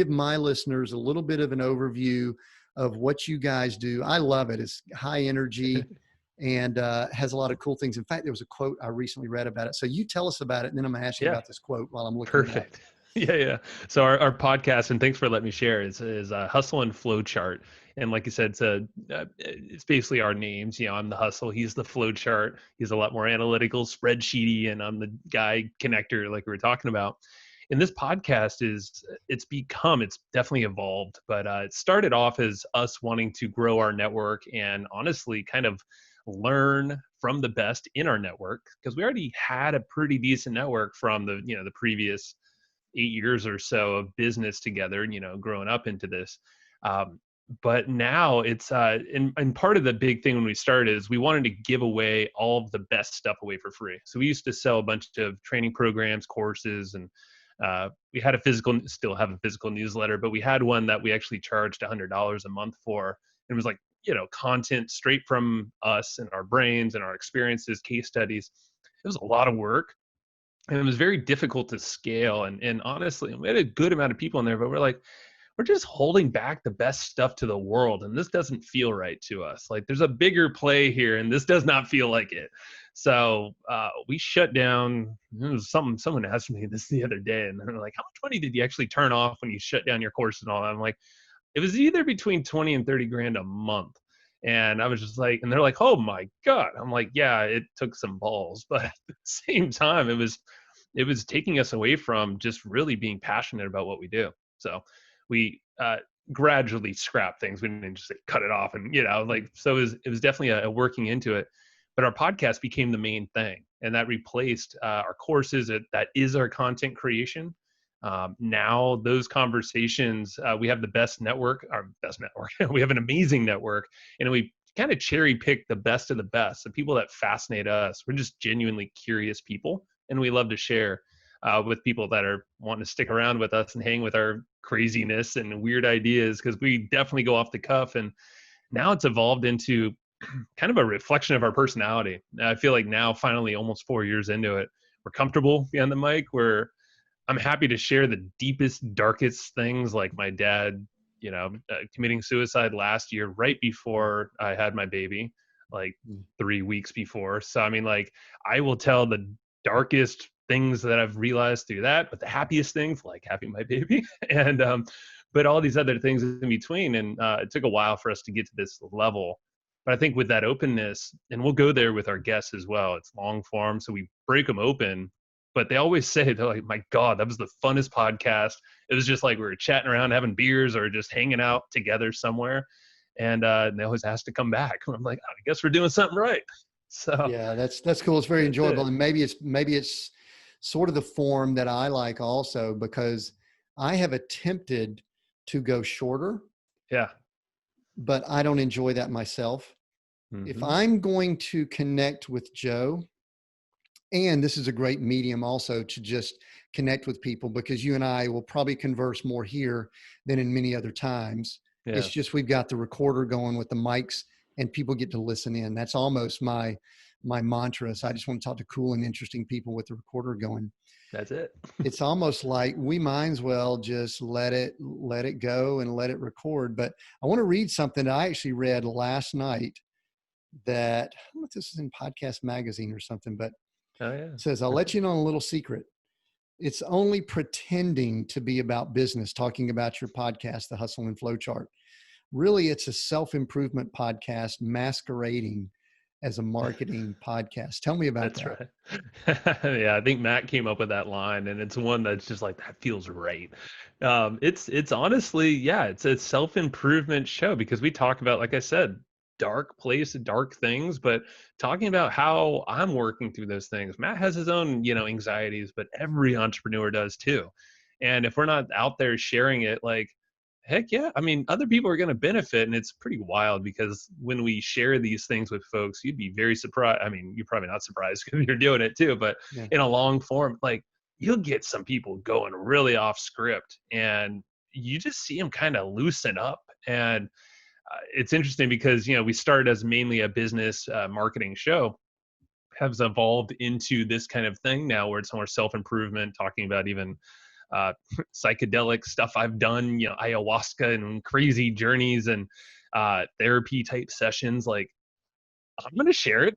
my listeners a little bit of an overview of what you guys do. I love it. It's high energy and has a lot of cool things. In fact, there was a quote I recently read about it. So you tell us about it, and then I'm going to ask you Yeah. about this quote while I'm looking it up. Perfect. Yeah, yeah. So our podcast, and thanks for letting me share, is Hustle and Flowchart. And like you said, it's basically our names. I'm the hustle, he's the flowchart. He's a lot more analytical, spreadsheety, and I'm the guy connector, like we were talking about. And this podcast it's definitely evolved, but it started off as us wanting to grow our network and honestly kind of learn from the best in our network, because we already had a pretty decent network from the previous 8 years or so of business together, growing up into this. um, but now it's and part of the big thing when we started is we wanted to give away all of the best stuff away for free. So we used to sell a bunch of training programs, courses, and we had still have a physical newsletter, but we had one that we actually charged $100 a month for. It was like, content straight from us and our brains and our experiences, case studies. It was a lot of work, and it was very difficult to scale. And honestly, we had a good amount of people in there, but we're just holding back the best stuff to the world, and this doesn't feel right to us. Like, there's a bigger play here, and this does not feel like it. So we shut down. It was someone asked me this the other day, and they're like, how much money did you actually turn off when you shut down your course and all that? I'm like, it was either between 20 and 30 grand a month. And I was just like, and they're like, oh my God. I'm like, yeah, it took some balls, but at the same time, it was taking us away from just really being passionate about what we do. So we gradually scrapped things. We didn't just cut it off, and like, so it was definitely a working into it. But our podcast became the main thing, and that replaced our courses. That is our content creation. Now those conversations, we have the best network, our best network. We have an amazing network, and we kind of cherry pick the best of the best, the people that fascinate us. We're just genuinely curious people, and we love to share with people that are wanting to stick around with us and hang with our craziness and weird ideas, because we definitely go off the cuff. And now it's evolved into kind of a reflection of our personality. I feel like now, finally, almost 4 years into it, we're comfortable behind the mic. I'm happy to share the deepest, darkest things, like my dad, committing suicide last year, right before I had my baby, like 3 weeks before. So, I mean, like, I will tell the darkest things that I've realized through that, but the happiest things, like having my baby, and but all these other things in between. And it took a while for us to get to this level. But I think with that openness, and we'll go there with our guests as well, it's long form, so we break them open. But they always say, they're like, my God, that was the funnest podcast. It was just like we were chatting around, having beers, or just hanging out together somewhere. And they always ask to come back. I'm like, I guess we're doing something right. So Yeah, that's cool. It's very that's enjoyable, it. and maybe it's sort of the form that I like also, because I have attempted to go shorter, Yeah. but I don't enjoy that myself. If Hmm. I'm going to connect with Joe, and this is a great medium also to just connect with people, because you and I will probably converse more here than in many other times. It's Yeah. just we've got the recorder going with the mics, and people get to listen in. That's almost my mantra. So I just want to talk to cool and interesting people with the recorder going. That's it. It's almost like we might as well just let it go and let it record. But I want to read something that I actually read last night, that I don't know if this is in Podcast Magazine or something, but Oh, yeah. it says, I'll let you know a little secret. It's only pretending to be about business, talking about your podcast, The Hustle and Flowchart. Really, it's a self-improvement podcast masquerading as a marketing podcast. Tell me about That's that. right. Yeah, I think Matt came up with that line, and it's one that's just like, that feels right. It's honestly, yeah, it's a self-improvement show, because we talk about, like I said, dark place, dark things, but talking about how I'm working through those things. Matt has his own, anxieties, but every entrepreneur does too. And if we're not out there sharing it, like, heck yeah. I mean, other people are going to benefit. And it's pretty wild, because when we share these things with folks, you'd be very surprised. I mean, you're probably not surprised because you're doing it too, but Yeah. in a long form, like, you'll get some people going really off script, and you just see them kind of loosen up. And it's interesting because, we started as mainly a business marketing show, has evolved into this kind of thing now where it's more self-improvement, talking about even uh, psychedelic stuff I've done, ayahuasca and crazy journeys and therapy type sessions. Like, I'm going to share it.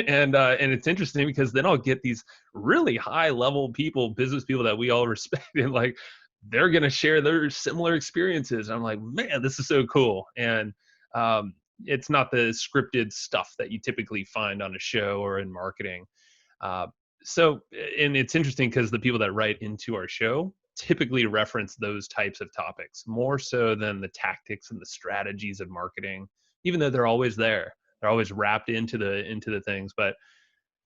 And it's interesting because then I'll get these really high level people, business people that we all respect, and like they're going to share their similar experiences. I'm like, man, this is so cool. And it's not the scripted stuff that you typically find on a show or in marketing. Uh, and it's interesting because the people that write into our show typically reference those types of topics more so than the tactics and the strategies of marketing, even though they're always there. They're always wrapped into the things. But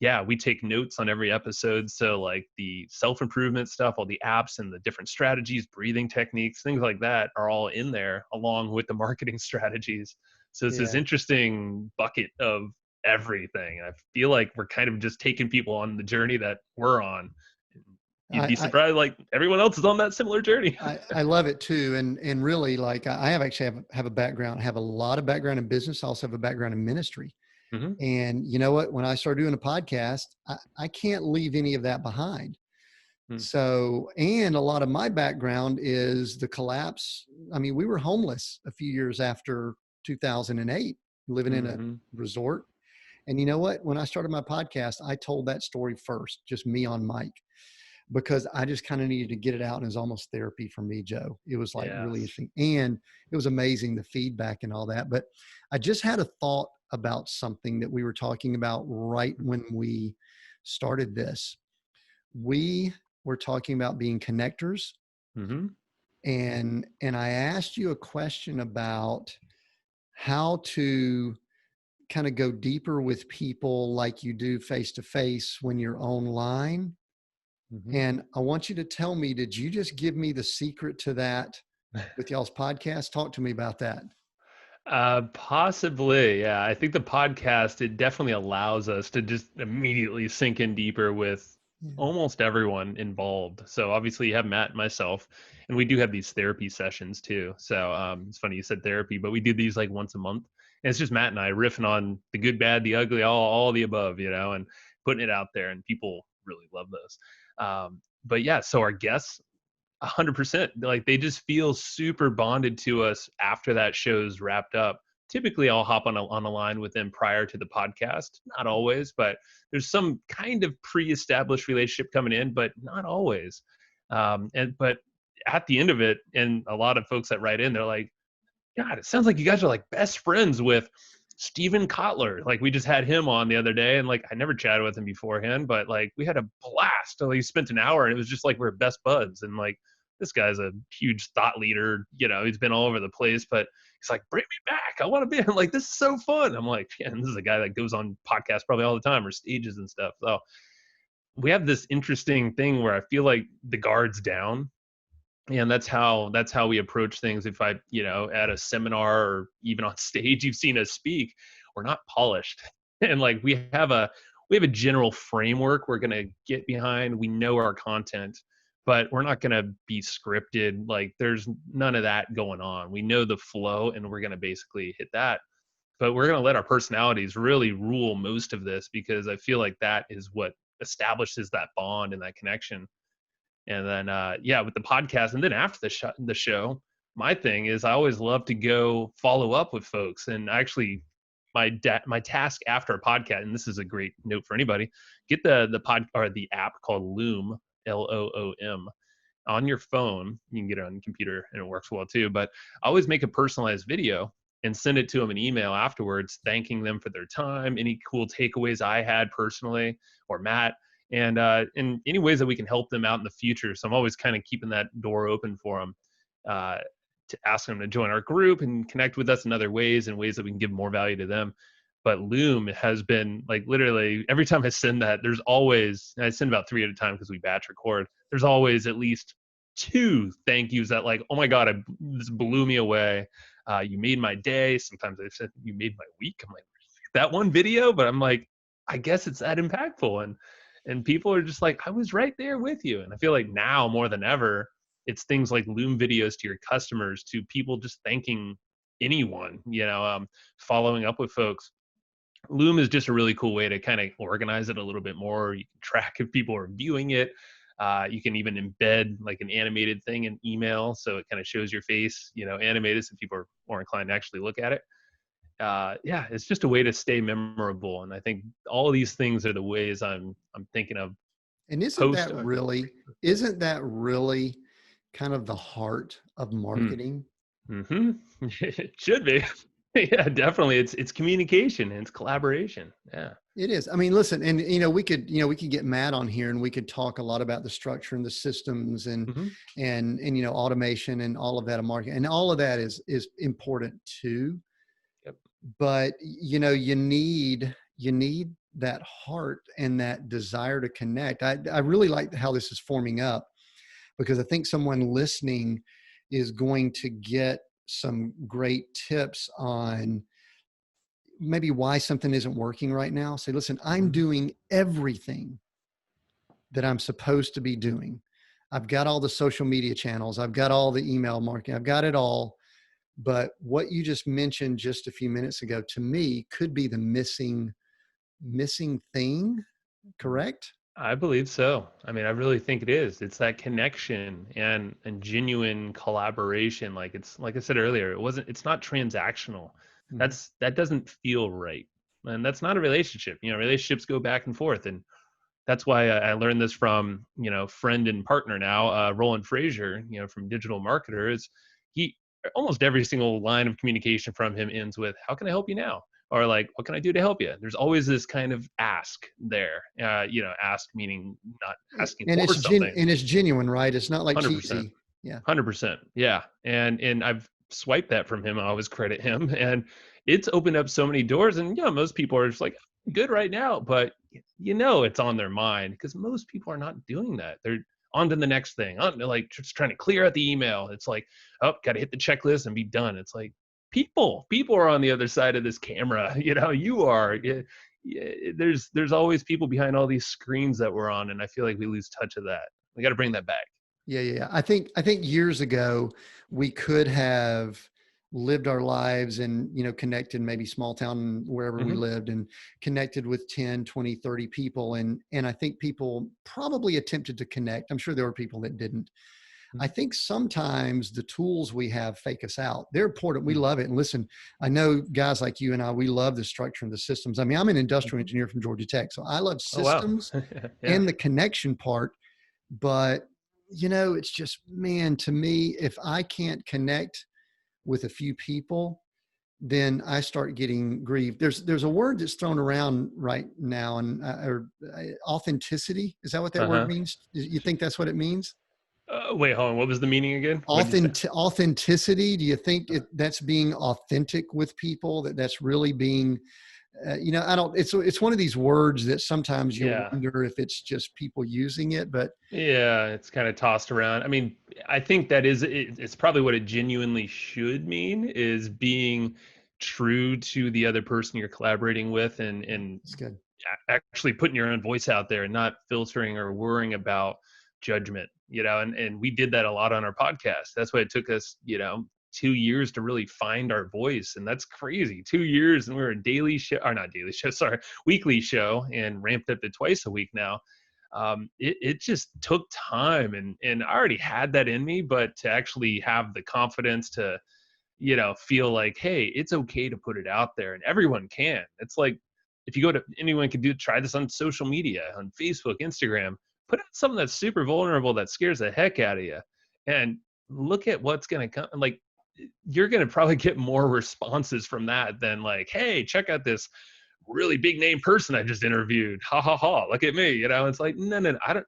yeah, we take notes on every episode. So like the self-improvement stuff, all the apps and the different strategies, breathing techniques, things like that are all in there along with the marketing strategies. So it's this Yeah. interesting bucket of everything. I feel like we're kind of just taking people on the journey that we're on. You'd be I, surprised, like everyone else is on that similar journey. I love it too. And really, like, I have actually have a background, I have a lot of background in business. I also have a background in ministry. Hmm. And you know what, when I started doing a podcast, I can't leave any of that behind. So, and a lot of my background is the collapse. I mean, we were homeless a few years after 2008, living in a Hmm. resort. And you know what? When I started my podcast, I told that story first, just me on mic, because I just kind of needed to get it out. And it was almost therapy for me, Joe. It was like really Yes. interesting. And it was amazing, the feedback and all that. But I just had a thought about something that we were talking about right when we started this. We were talking about being connectors. Hmm. And I asked you a question about how to kind of go deeper with people like you do face to face when you're online. Hmm. And I want you to tell me, did you just give me the secret to that with y'all's podcast? Talk to me about that. Possibly, yeah. I think the podcast, it definitely allows us to just immediately sink in deeper with Yeah. almost everyone involved. So obviously you have Matt and myself, and we do have these therapy sessions too. So it's funny you said therapy, but we do these like once a month. And it's just Matt and I riffing on the good, bad, the ugly, all the above, and putting it out there, and people really love those. But yeah, so our guests 100%. Like they just feel super bonded to us after that show's wrapped up. Typically, I'll hop on a line with them prior to the podcast. Not always, but there's some kind of pre-established relationship coming in, but not always. But at the end of it, and a lot of folks that write in, they're like, "God, it sounds like you guys are like best friends with Steven Kotler." Like we just had him on the other day, and like I never chatted with him beforehand, but like we had a blast. Like, we spent an hour, and it was just like we're best buds. And like this guy's a huge thought leader. He's been all over the place, but he's like, "Bring me back. I want to be." I'm like, "This is so fun." I'm like, "Yeah, this is a guy that goes on podcasts probably all the time or stages and stuff." So we have this interesting thing where I feel like the guard's down, and that's how we approach things. If I, at a seminar or even on stage, you've seen us speak, we're not polished. And like we have a general framework we're going to get behind. We know our content, but we're not going to be scripted. Like there's none of that going on. We know the flow, and we're going to basically hit that, but we're going to let our personalities really rule most of this, because I feel like that is what establishes that bond and that connection. And then yeah, with the podcast, and then after the show, my thing is I always love to go follow up with folks. And actually, my task after a podcast, and this is a great note for anybody, get the pod or the app called Loom, Loom, on your phone. You can get it on your computer, and it works well too. But I always make a personalized video and send it to them an email afterwards, thanking them for their time, any cool takeaways I had personally, or Matt, and in any ways that we can help them out in the future. So I'm always kind of keeping that door open for them, uh, to ask them to join our group and connect with us in other ways, and ways that we can give more value to them. But Loom has been like literally every time I send that, there's always, and I send about 3 at a time because we batch record. There's always at least 2 thank yous that like, "Oh my God, this blew me away. You made my day." Sometimes they said, "You made my week." I'm like, that one video, but I'm like, I guess it's that impactful. And And people are just like, I was right there with you. And I feel like now more than ever, it's things like Loom videos to your customers, to people just thanking anyone, following up with folks. Loom is just a really cool way to kind of organize it a little bit more. You can track if people are viewing it. You can even embed like an animated thing in email, so it kind of shows your face, animated, so people are more inclined to actually look at it. Yeah, it's just a way to stay memorable, and I think all of these things are the ways I'm thinking of And post. isn't that really kind of the heart of Mm, marketing? hmm It should be. Yeah, definitely. It's communication and it's collaboration. Yeah. It is. I mean, listen, and we could get Matt on here and we could talk a lot about the structure and the systems and Hmm. automation and all of that of marketing. And all of that is important too. Yep. But you need that heart and that desire to connect. I really like how this is forming up, because I think someone listening is going to get some great tips on maybe why something isn't working right now. Say, listen, I'm Hmm. doing everything that I'm supposed to be doing. I've got all the social media channels, I've got all the email marketing, I've got it all. But what you just mentioned just a few minutes ago to me could be the missing thing, correct? I believe so. I mean, I really think it is. It's that connection and genuine collaboration. Like it's like I said earlier, it's not transactional. Mhm. That doesn't feel right. And that's not a relationship. Relationships go back and forth. And that's why I learned this from, friend and partner now, Roland Frazier, from Digital Marketer. Is he almost every single line of communication from him ends with, "How can I help you now?" Or like, "What can I do to help you?" There's always this kind of ask there. Ask meaning not asking And for something. it's genuine, right? It's not like 100%. cheesy. Yeah. 100%. Yeah. And I've swiped that from him. I always credit him. And it's opened up so many doors. And yeah, most people are just like, good right now. But it's on their mind, because most people are not doing that. They're on to the next thing. They're like just trying to clear out the email. It's like, oh, got to hit the checklist and be done. It's like people are on the other side of this camera. You are. Yeah, there's always people behind all these screens that we're on. And I feel like we lose touch of that. We got to bring that back. Yeah, yeah, yeah. I think years ago we could have lived our lives and connected, maybe small town wherever we Hmm. lived, and connected with 10, 20, 30 people, and I think people probably attempted to connect. I'm sure there were people that didn't. I think sometimes the tools we have fake us out. They're important. We love it. And listen, I know guys like you and I, we love the structure and the systems. I mean, I'm an industrial Hmm. engineer from Georgia Tech, so I love Oh wow. systems Yeah. and the connection part. But it's just, man, to me, if I can't connect with a few people, then I start getting grieved. There's a word that's thrown around right now, and authenticity. Is that what that word Uh-huh. means? You think that's what it means? Wait, hold on. What was the meaning again? What did you say? Authenticity. Do you think that's being authentic with people? That's really being, I don't. It's one of these words that sometimes you Yeah. wonder if it's just people using it, but Yeah, it's kind of tossed around. I mean, I think it's probably what it genuinely should mean, is being true to the other person you're collaborating with, and it's good. actually putting your own voice out there and not filtering or worrying about judgment, and we did that a lot on our podcast. That's why it took us, 2 years to really find our voice. And that's crazy. 2 years, and we were a daily show, or not daily show, sorry, weekly show, and ramped up to twice a week now. It just took time, and I already had that in me, but to actually have the confidence to, feel like, hey, it's okay to put it out there, and everyone can. It's like, if you go to anyone can try this on social media, on Facebook, Instagram, put out something that's super vulnerable that scares the heck out of you, and look at what's going to come. Like, you're going to probably get more responses from that than like, hey, check out this really big name person I just interviewed. Ha ha ha. Look at me. It's like, no, no, no. I don't,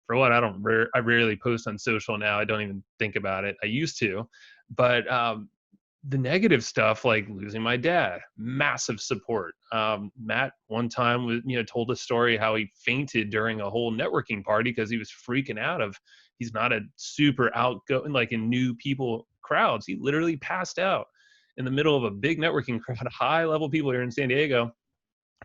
for what, I rarely post on social now. I don't even think about it. I used to, but the negative stuff, like losing my dad, massive support. Matt one time was, told a story how he fainted during a whole networking party because he was freaking out of, he's not a super outgoing, like in new people crowds. He literally passed out in the middle of a big networking crowd, high level people here in San Diego,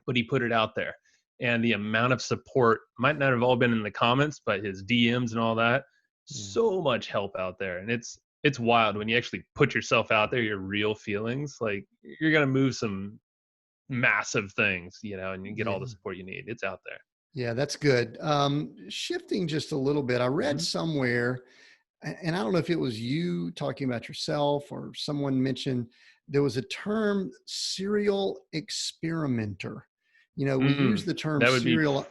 but he put it out there. And the amount of support might not have all been in the comments, but his DMs and all that, Yeah. so much help out there. And it's wild when you actually put yourself out there, your real feelings, like you're going to move some massive things, and you get all the Yeah. support you need. It's out there. Yeah, that's good. Shifting just a little bit, I read Hmm. somewhere, and I don't know if it was you talking about yourself or someone mentioned there was a term serial experimenter. We use the term That would be, serial.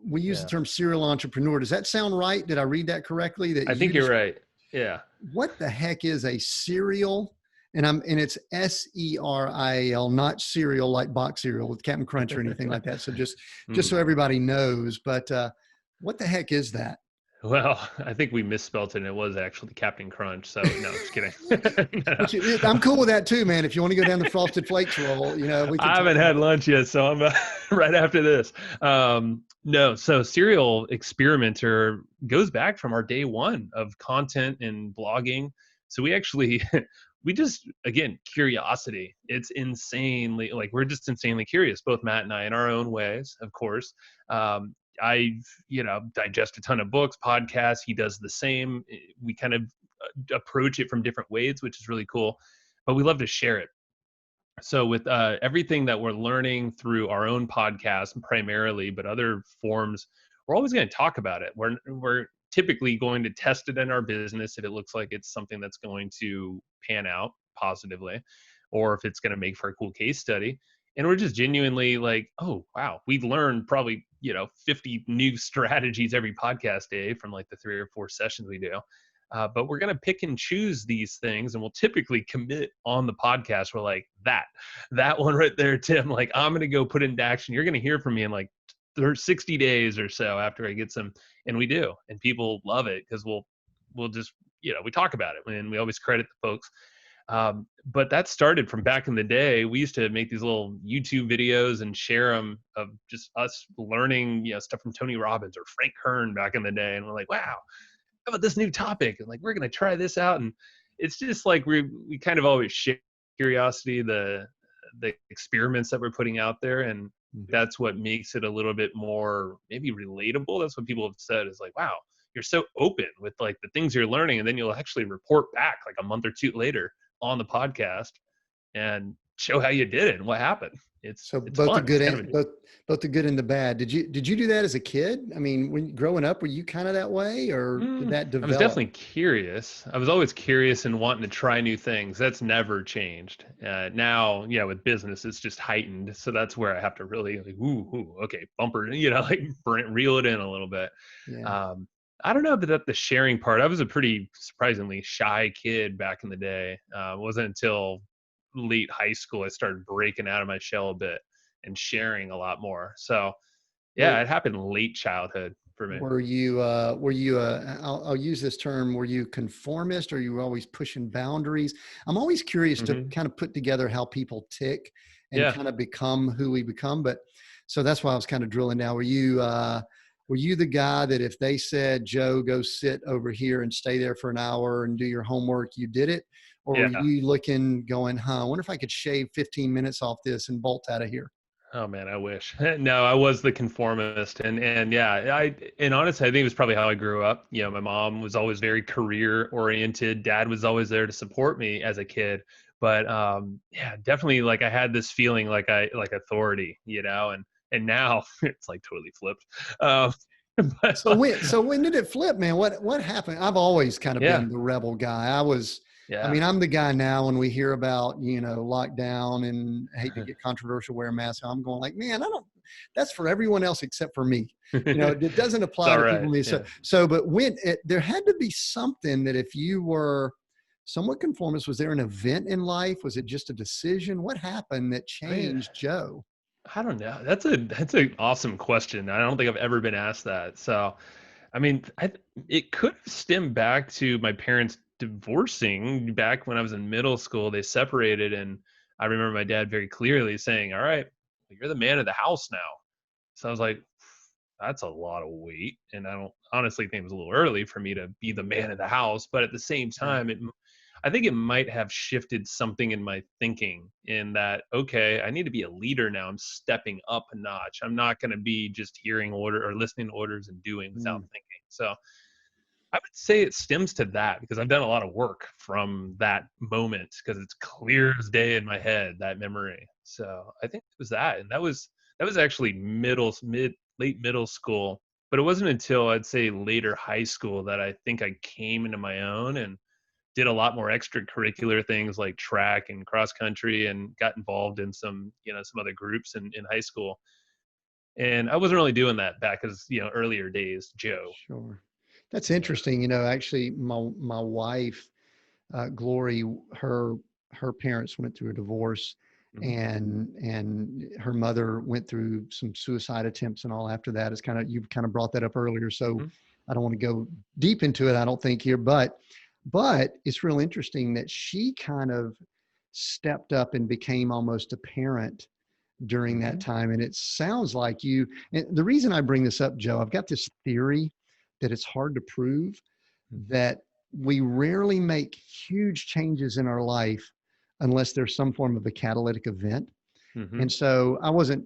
We use the yeah, term serial entrepreneur. Does that sound right? Did I read that correctly? That I you think you're just right. Yeah. what the heck is a serial? And it's SERIAL, not cereal like box cereal with Captain Crunch or anything like that. So just so Mm. everybody knows, but what the heck is that? Well, I think we misspelt it, and it was actually Captain Crunch. So no, just kidding. No. I'm cool with that too, man. If you want to go down the Frosted Flakes roll, we can I talk haven't had about it. lunch yet, so I'm right after this. No, so serial experimenter goes back from our day one of content and blogging. So we actually, we just, again, curiosity. It's insanely, like, we're just insanely curious, both Matt and I, in our own ways, of course. I, digest a ton of books, podcasts. He does the same. We kind of approach it from different ways, which is really cool. But we love to share it. So with everything that we're learning through our own podcast primarily, but other forms, we're always going to talk about it. We're typically going to test it in our business if it looks like it's something that's going to pan out positively, or if it's going to make for a cool case study. And we're just genuinely like, oh wow, we learn probably 50 new strategies every podcast day from like the 3 or 4 sessions we do. But we're going to pick and choose these things, and we'll typically commit on the podcast. We're like, that one right there, Tim, like, I'm going to go put into action. You're going to hear from me in like 60 days or so after I get some. And we do. And people love it because we'll just, we talk about it, and we always credit the folks. But that started from back in the day. We used to make these little YouTube videos and share them of just us learning, stuff from Tony Robbins or Frank Kern back in the day. And we're like, wow, how about this new topic? And like, we're going to try this out. And it's just like, we kind of always share curiosity, the experiments that we're putting out there. And that's what makes it a little bit more maybe relatable. That's what people have said is like, wow, you're so open with like the things you're learning. And then you'll actually report back like a month or two later on the podcast and show how you did it and what happened. So It's both the fun. It's good kind of and both the good and the bad. Did you do that as a kid? I mean, when growing up, were you kind of that way, or did that I was develop? definitely curious. I was always curious and wanting to try new things. That's never changed. Now, with business, it's just heightened. So that's where I have to really like, okay, bumper, like reel it in a little bit. Yeah. Um, I don't know that the sharing part. I was a pretty surprisingly shy kid back in the day. It wasn't until late high school I started breaking out of my shell a bit and sharing a lot more. So yeah, Were it happened late childhood for me. I'll use this term, were you conformist, or you were always pushing boundaries? I'm always curious to Hmm. kind of put together how people tick and Yeah. kind of become who we become. But so that's why I was kind of drilling down. Were you the guy that if they said, Joe, go sit over here and stay there for an hour and do your homework, you did it? Or were Yeah. you looking, going, I wonder if I could shave 15 minutes off this and bolt out of here? Oh man, I wish. No, I was the conformist, and yeah, and honestly, I think it was probably how I grew up. My mom was always very career oriented. Dad was always there to support me as a kid, but yeah, definitely like I had this feeling like I like authority, and now it's like totally flipped. Um, but So when did it flip, man? What happened? I've always kind of yeah, been the rebel guy. I yeah, mean, I'm the guy now when we hear about, lockdown and I hate to get controversial, wear a mask. I'm going like, man, that's for everyone else except for me. It doesn't it's apply all to people right. me. Yeah. But there had to be something that if you were somewhat conformist, was there an event in life? Was it just a decision? What happened that I mean, changed Joe? I don't know. That's an awesome question. I don't think I've ever been asked that. So, I mean, it could have stemmed back to my parents divorcing back when I was in middle school. They separated, and I remember my dad very clearly saying, "All right, you're the man of the house now." So I was like, "That's a lot of weight," and I don't honestly think it was a little early for me to be the man of the house. But at the same Yeah. time, I think it might have shifted something in my thinking in that, okay, I need to be a leader now. I'm stepping up a notch. I'm not going to be just hearing order or listening to orders and doing without Mm, thinking. So I would say it stems to that because I've done a lot of work from that moment because it's clear as day in my head, that memory. So I think it was that. And that was actually late middle school. But it wasn't until I'd say later high school that I think I came into my own and did a lot more extracurricular things like track and cross country and got involved in some other groups in high school. And I wasn't really doing that back as, earlier days, Joe. sure. That's Yeah. interesting. Actually, my wife, Glory, her parents went through a divorce, Hmm. and her mother went through some suicide attempts and all after that. It's kind of, you've kind of brought that up earlier, so Hmm. I don't want to go deep into it, I don't think here, but it's real interesting that she kind of stepped up and became almost a parent during that Hmm. time. And it sounds like you, and the reason I bring this up, Joe, I've got this theory that it's hard to prove, Hmm. that we rarely make huge changes in our life unless there's some form of a catalytic event. Hmm. And so I wasn't,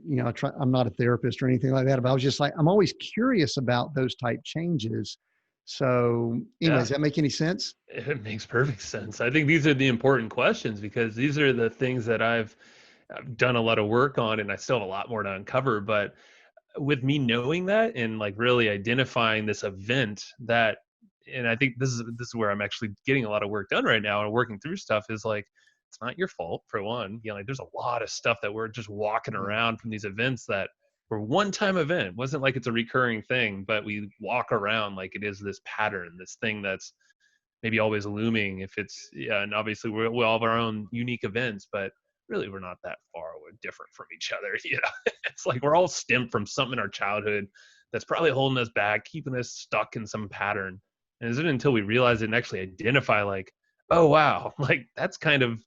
I'm not a therapist or anything like that, but I was just like, I'm always curious about those type changes. So anyways, Yeah. does that make any sense? It makes perfect sense. I think these are the important questions because these are the things that I've done a lot of work on and I still have a lot more to uncover. But with me knowing that and like really identifying this event that, and I think this is where I'm actually getting a lot of work done right now and working through stuff is like, it's not your fault for one. Like there's a lot of stuff that we're just walking Yeah. around from these events that were one time event. It wasn't like it's a recurring thing, but we walk around like it is this pattern, this thing that's maybe always looming if it's, yeah, and obviously we all have our own unique events, but really we're not that far, we're different from each other. It's like we're all stemmed from something in our childhood that's probably holding us back, keeping us stuck in some pattern. And is it until we realize it and actually identify like, oh wow, like that's kind of,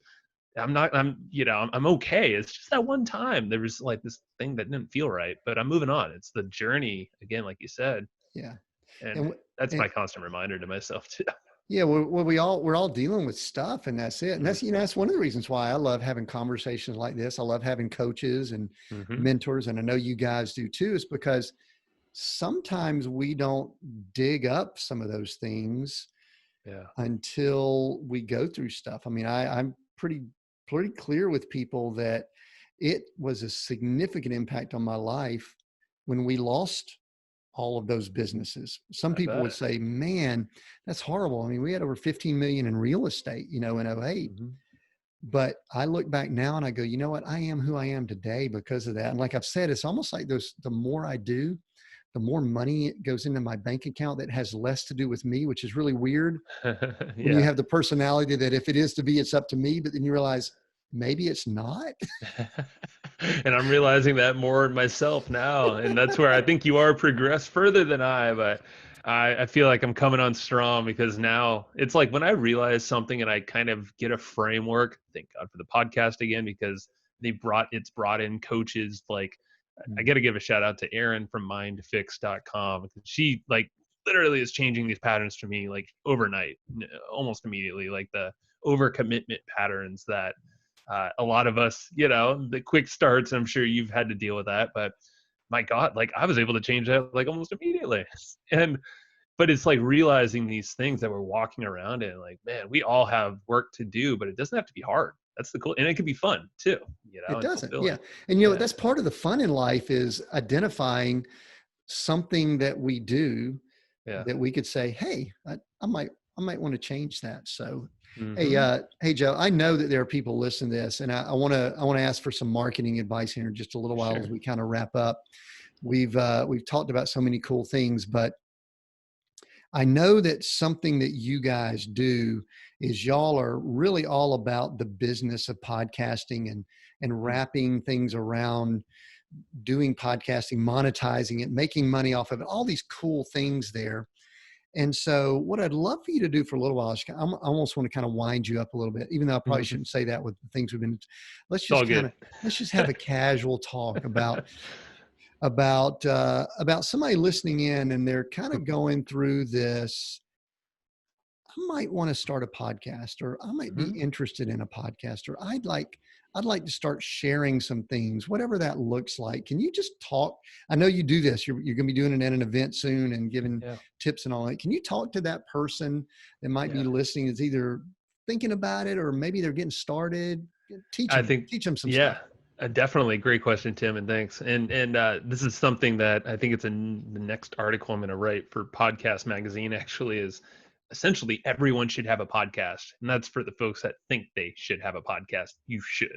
I'm not I'm I'm okay, it's just that one time there was like this thing that didn't feel right, but I'm moving on. It's the journey again, like you said. Yeah. And And, that's and my constant reminder to myself too. yeah, we're all dealing with stuff, and that's it. And that's one of the reasons why I love having conversations like this. I love having coaches and Hmm. mentors, and I know you guys do too, is because sometimes we don't dig up some of those things Yeah. until we go through stuff. I mean, I'm pretty clear with people that it was a significant impact on my life when we lost all of those businesses. Some I people bet. would say, man, that's horrible. I mean, we had over 15 million in real estate, in '08. Mhm. But I look back now and I go, you know what? I am who I am today because of that. And like I've said, it's almost like the more I do, the more money it goes into my bank account that has less to do with me, which is really weird when you Yeah. have the personality that if it is to be, it's up to me. But then you realize maybe it's not. And I'm realizing that more in myself now. And that's where I think you are progressed further than I, but I feel like I'm coming on strong because now it's like when I realize something and I kind of get a framework, thank God for the podcast again, because it's brought in coaches like I Mm. got to give a shout out to Erin from mindfix.com because she like literally is changing these patterns for me like overnight, almost immediately, like the overcommitment patterns that a lot of us, the quick starts. I'm sure you've had to deal with that, but my God, like I was able to change that like almost immediately. And but it's like realizing these things that we're walking around in, like, man, we all have work to do, but it doesn't have to be hard. That's the cool, and it can be fun too, It and doesn't. Yeah. fulfilling. And, Yeah. that's part of the fun in life is identifying something that we do Yeah. that we could say, hey, I might want to change that. So, hey, Hmm. Joe, I know that there are people listening to this, and I want to ask for some marketing advice here in just a little while as Sure. we kind of wrap up. We've talked about so many cool things, but I know that something that you guys do is y'all are really all about the business of podcasting and Mm. wrapping things around doing podcasting, monetizing it, making money off of it, all these cool things there. And so, what I'd love for you to do for a little while is I almost want to kind of wind you up a little bit, even though I probably Mhm. shouldn't say that with the things we've been. Let's It's all just kind good. of let's just have a casual talk about somebody listening in, and they're kind of going through this. I might want to start a podcast, or I might be Mhm. interested in a podcast, or I'd like to start sharing some things, whatever that looks like. Can you just talk? I know you do this. You're going to be doing it at an event soon and giving Yeah. tips and all that. Can you talk to that person that might be Yeah. listening, is either thinking about it or maybe they're getting started? I think, Teach them some stuff. yeah, definitely great question, Tim, and thanks. And this is something that I think it's in the next article I'm going to write for Podcast Magazine. Actually, is essentially everyone should have a podcast, and that's for the folks that think they should have a podcast. You should.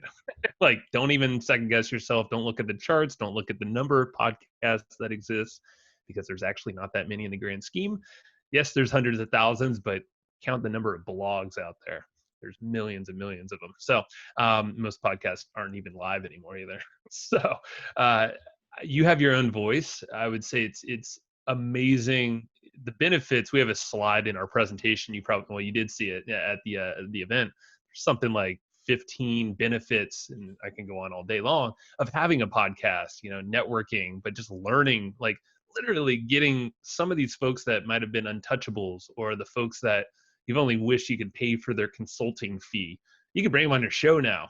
Like, don't even second guess yourself. Don't look at the charts. Don't look at the number of podcasts that exist, because there's actually not that many in the grand scheme. Yes, there's hundreds of thousands, but count the number of blogs out there. There's millions and millions of them. So most podcasts aren't even live anymore either. So uh, you have your own voice. I would say it's amazing. The benefits. We have a slide in our presentation. You probably, well, you did see it at the event. Something like 15 benefits, and I can go on all day long, of having a podcast. Networking, but just learning, like literally getting some of these folks that might have been untouchables, or the folks that you've only wished you could pay for their consulting fee. You can bring them on your show now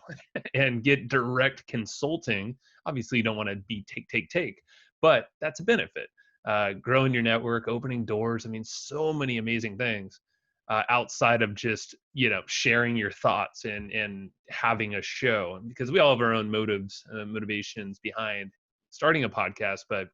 and get direct consulting. Obviously, you don't want to be take, but that's a benefit. Growing your network, opening doors. I mean, so many amazing things outside of just sharing your thoughts and having a show. Because we all have our own motivations behind starting a podcast, but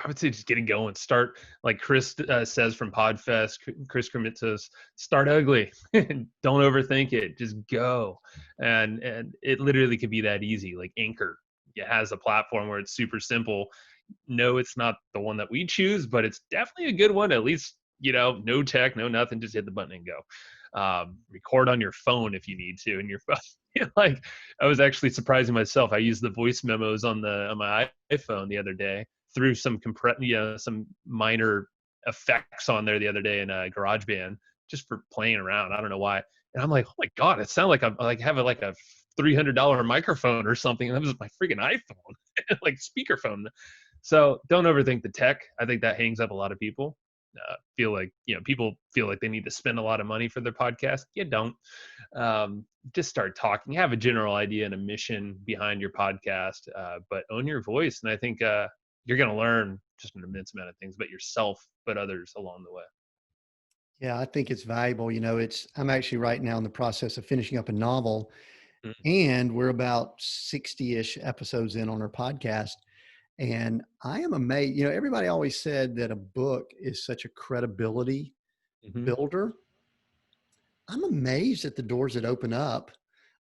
I would say just getting going. Start like Chris says from Podfest. Chris Kremitzos, start ugly. Don't overthink it. Just go, and it literally could be that easy. Like Anchor, it has a platform where it's super simple. No, it's not the one that we choose, but it's definitely a good one. At least no tech, no nothing. Just hit the button and go. Record on your phone if you need to, and your phone. Like, I was actually surprising myself. I used the voice memos on my iPhone the other day, threw some some minor effects on there the other day in a GarageBand, just for playing around. I don't know why. And I'm like, oh my God, it sounded like I'm like having like a $300 microphone or something. And that was my freaking iPhone, like speakerphone. So don't overthink the tech. I think that hangs up a lot of people. Feel like, people feel like they need to spend a lot of money for their podcast. You don't. Just start talking. Have a general idea and a mission behind your podcast, but own your voice. And I think you're going to learn just an immense amount of things about yourself, but others along the way. Yeah, I think it's valuable. I'm actually right now in the process of finishing up a novel, and we're about 60-ish episodes in on our podcast. And I am amazed. Everybody always said that a book is such a credibility Mm-hmm. builder. I'm amazed at the doors that open up.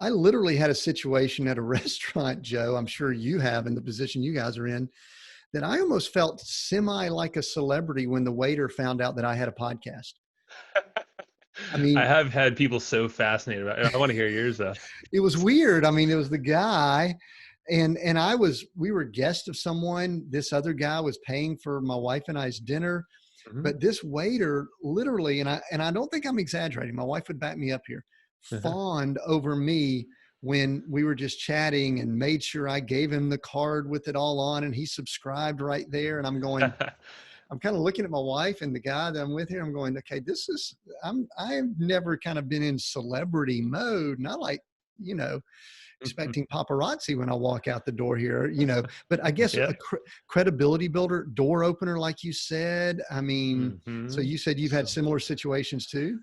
I literally had a situation at a restaurant, Joe, I'm sure you have in the position you guys are in, that I almost felt semi like a celebrity when the waiter found out that I had a podcast. I I mean, have had people so fascinated about it. I want to hear yours though. it was weird. I mean, it was the guy, and we were guests of someone. This other guy was paying for my wife and I's dinner, Mm-hmm. but this waiter literally, and I don't think I'm exaggerating, my wife would back me up here, fawned over me when we were just chatting and made sure I gave him the card with it all on, and he subscribed right there. And I'm kind of looking at my wife and the guy that I'm with here. I'm going, okay, I've never kind of been in celebrity mode. And I like, you know, expecting paparazzi when I walk out the door here, but I guess Yeah. a credibility builder, door opener, like you said. I mean, so Mm-hmm. you said you've had So similar situations too?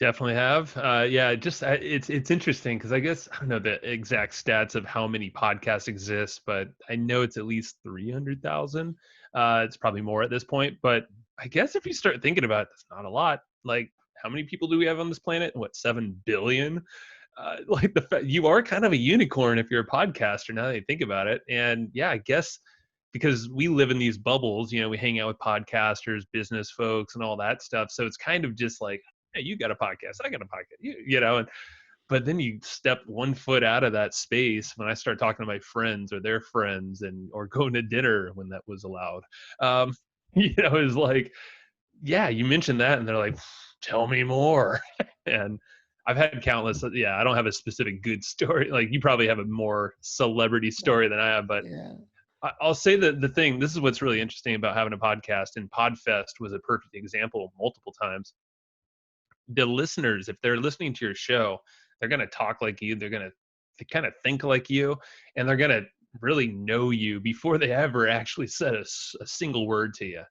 definitely have. Yeah, just it's interesting because I guess I don't know the exact stats of how many podcasts exist, but I know it's at least 300,000. It's probably more at this point, but I guess if you start thinking about it, that's not a lot. Like, how many people do we have on this planet? What, 7 billion? Like you are kind of a unicorn if you're a podcaster now that you think about it. And yeah, I guess because we live in these bubbles, we hang out with podcasters, business folks, and all that stuff. So it's kind of just like, hey, you got a podcast, I got a podcast, and but then you step one foot out of that space when I start talking to my friends or their friends or going to dinner when that was allowed. Um, is like, yeah, you mentioned that, and they're like, tell me more. And I've had countless. Yeah, I don't have a specific good story. Like, you probably have a more celebrity story than I have, but Yeah. I'll say that the thing. This is what's really interesting about having a podcast, and Podfest was a perfect example multiple times. the listeners, if they're listening to your show, they're going to talk like you. They're going to kind of think like you, and they're going to really know you before they ever actually said a single word to you.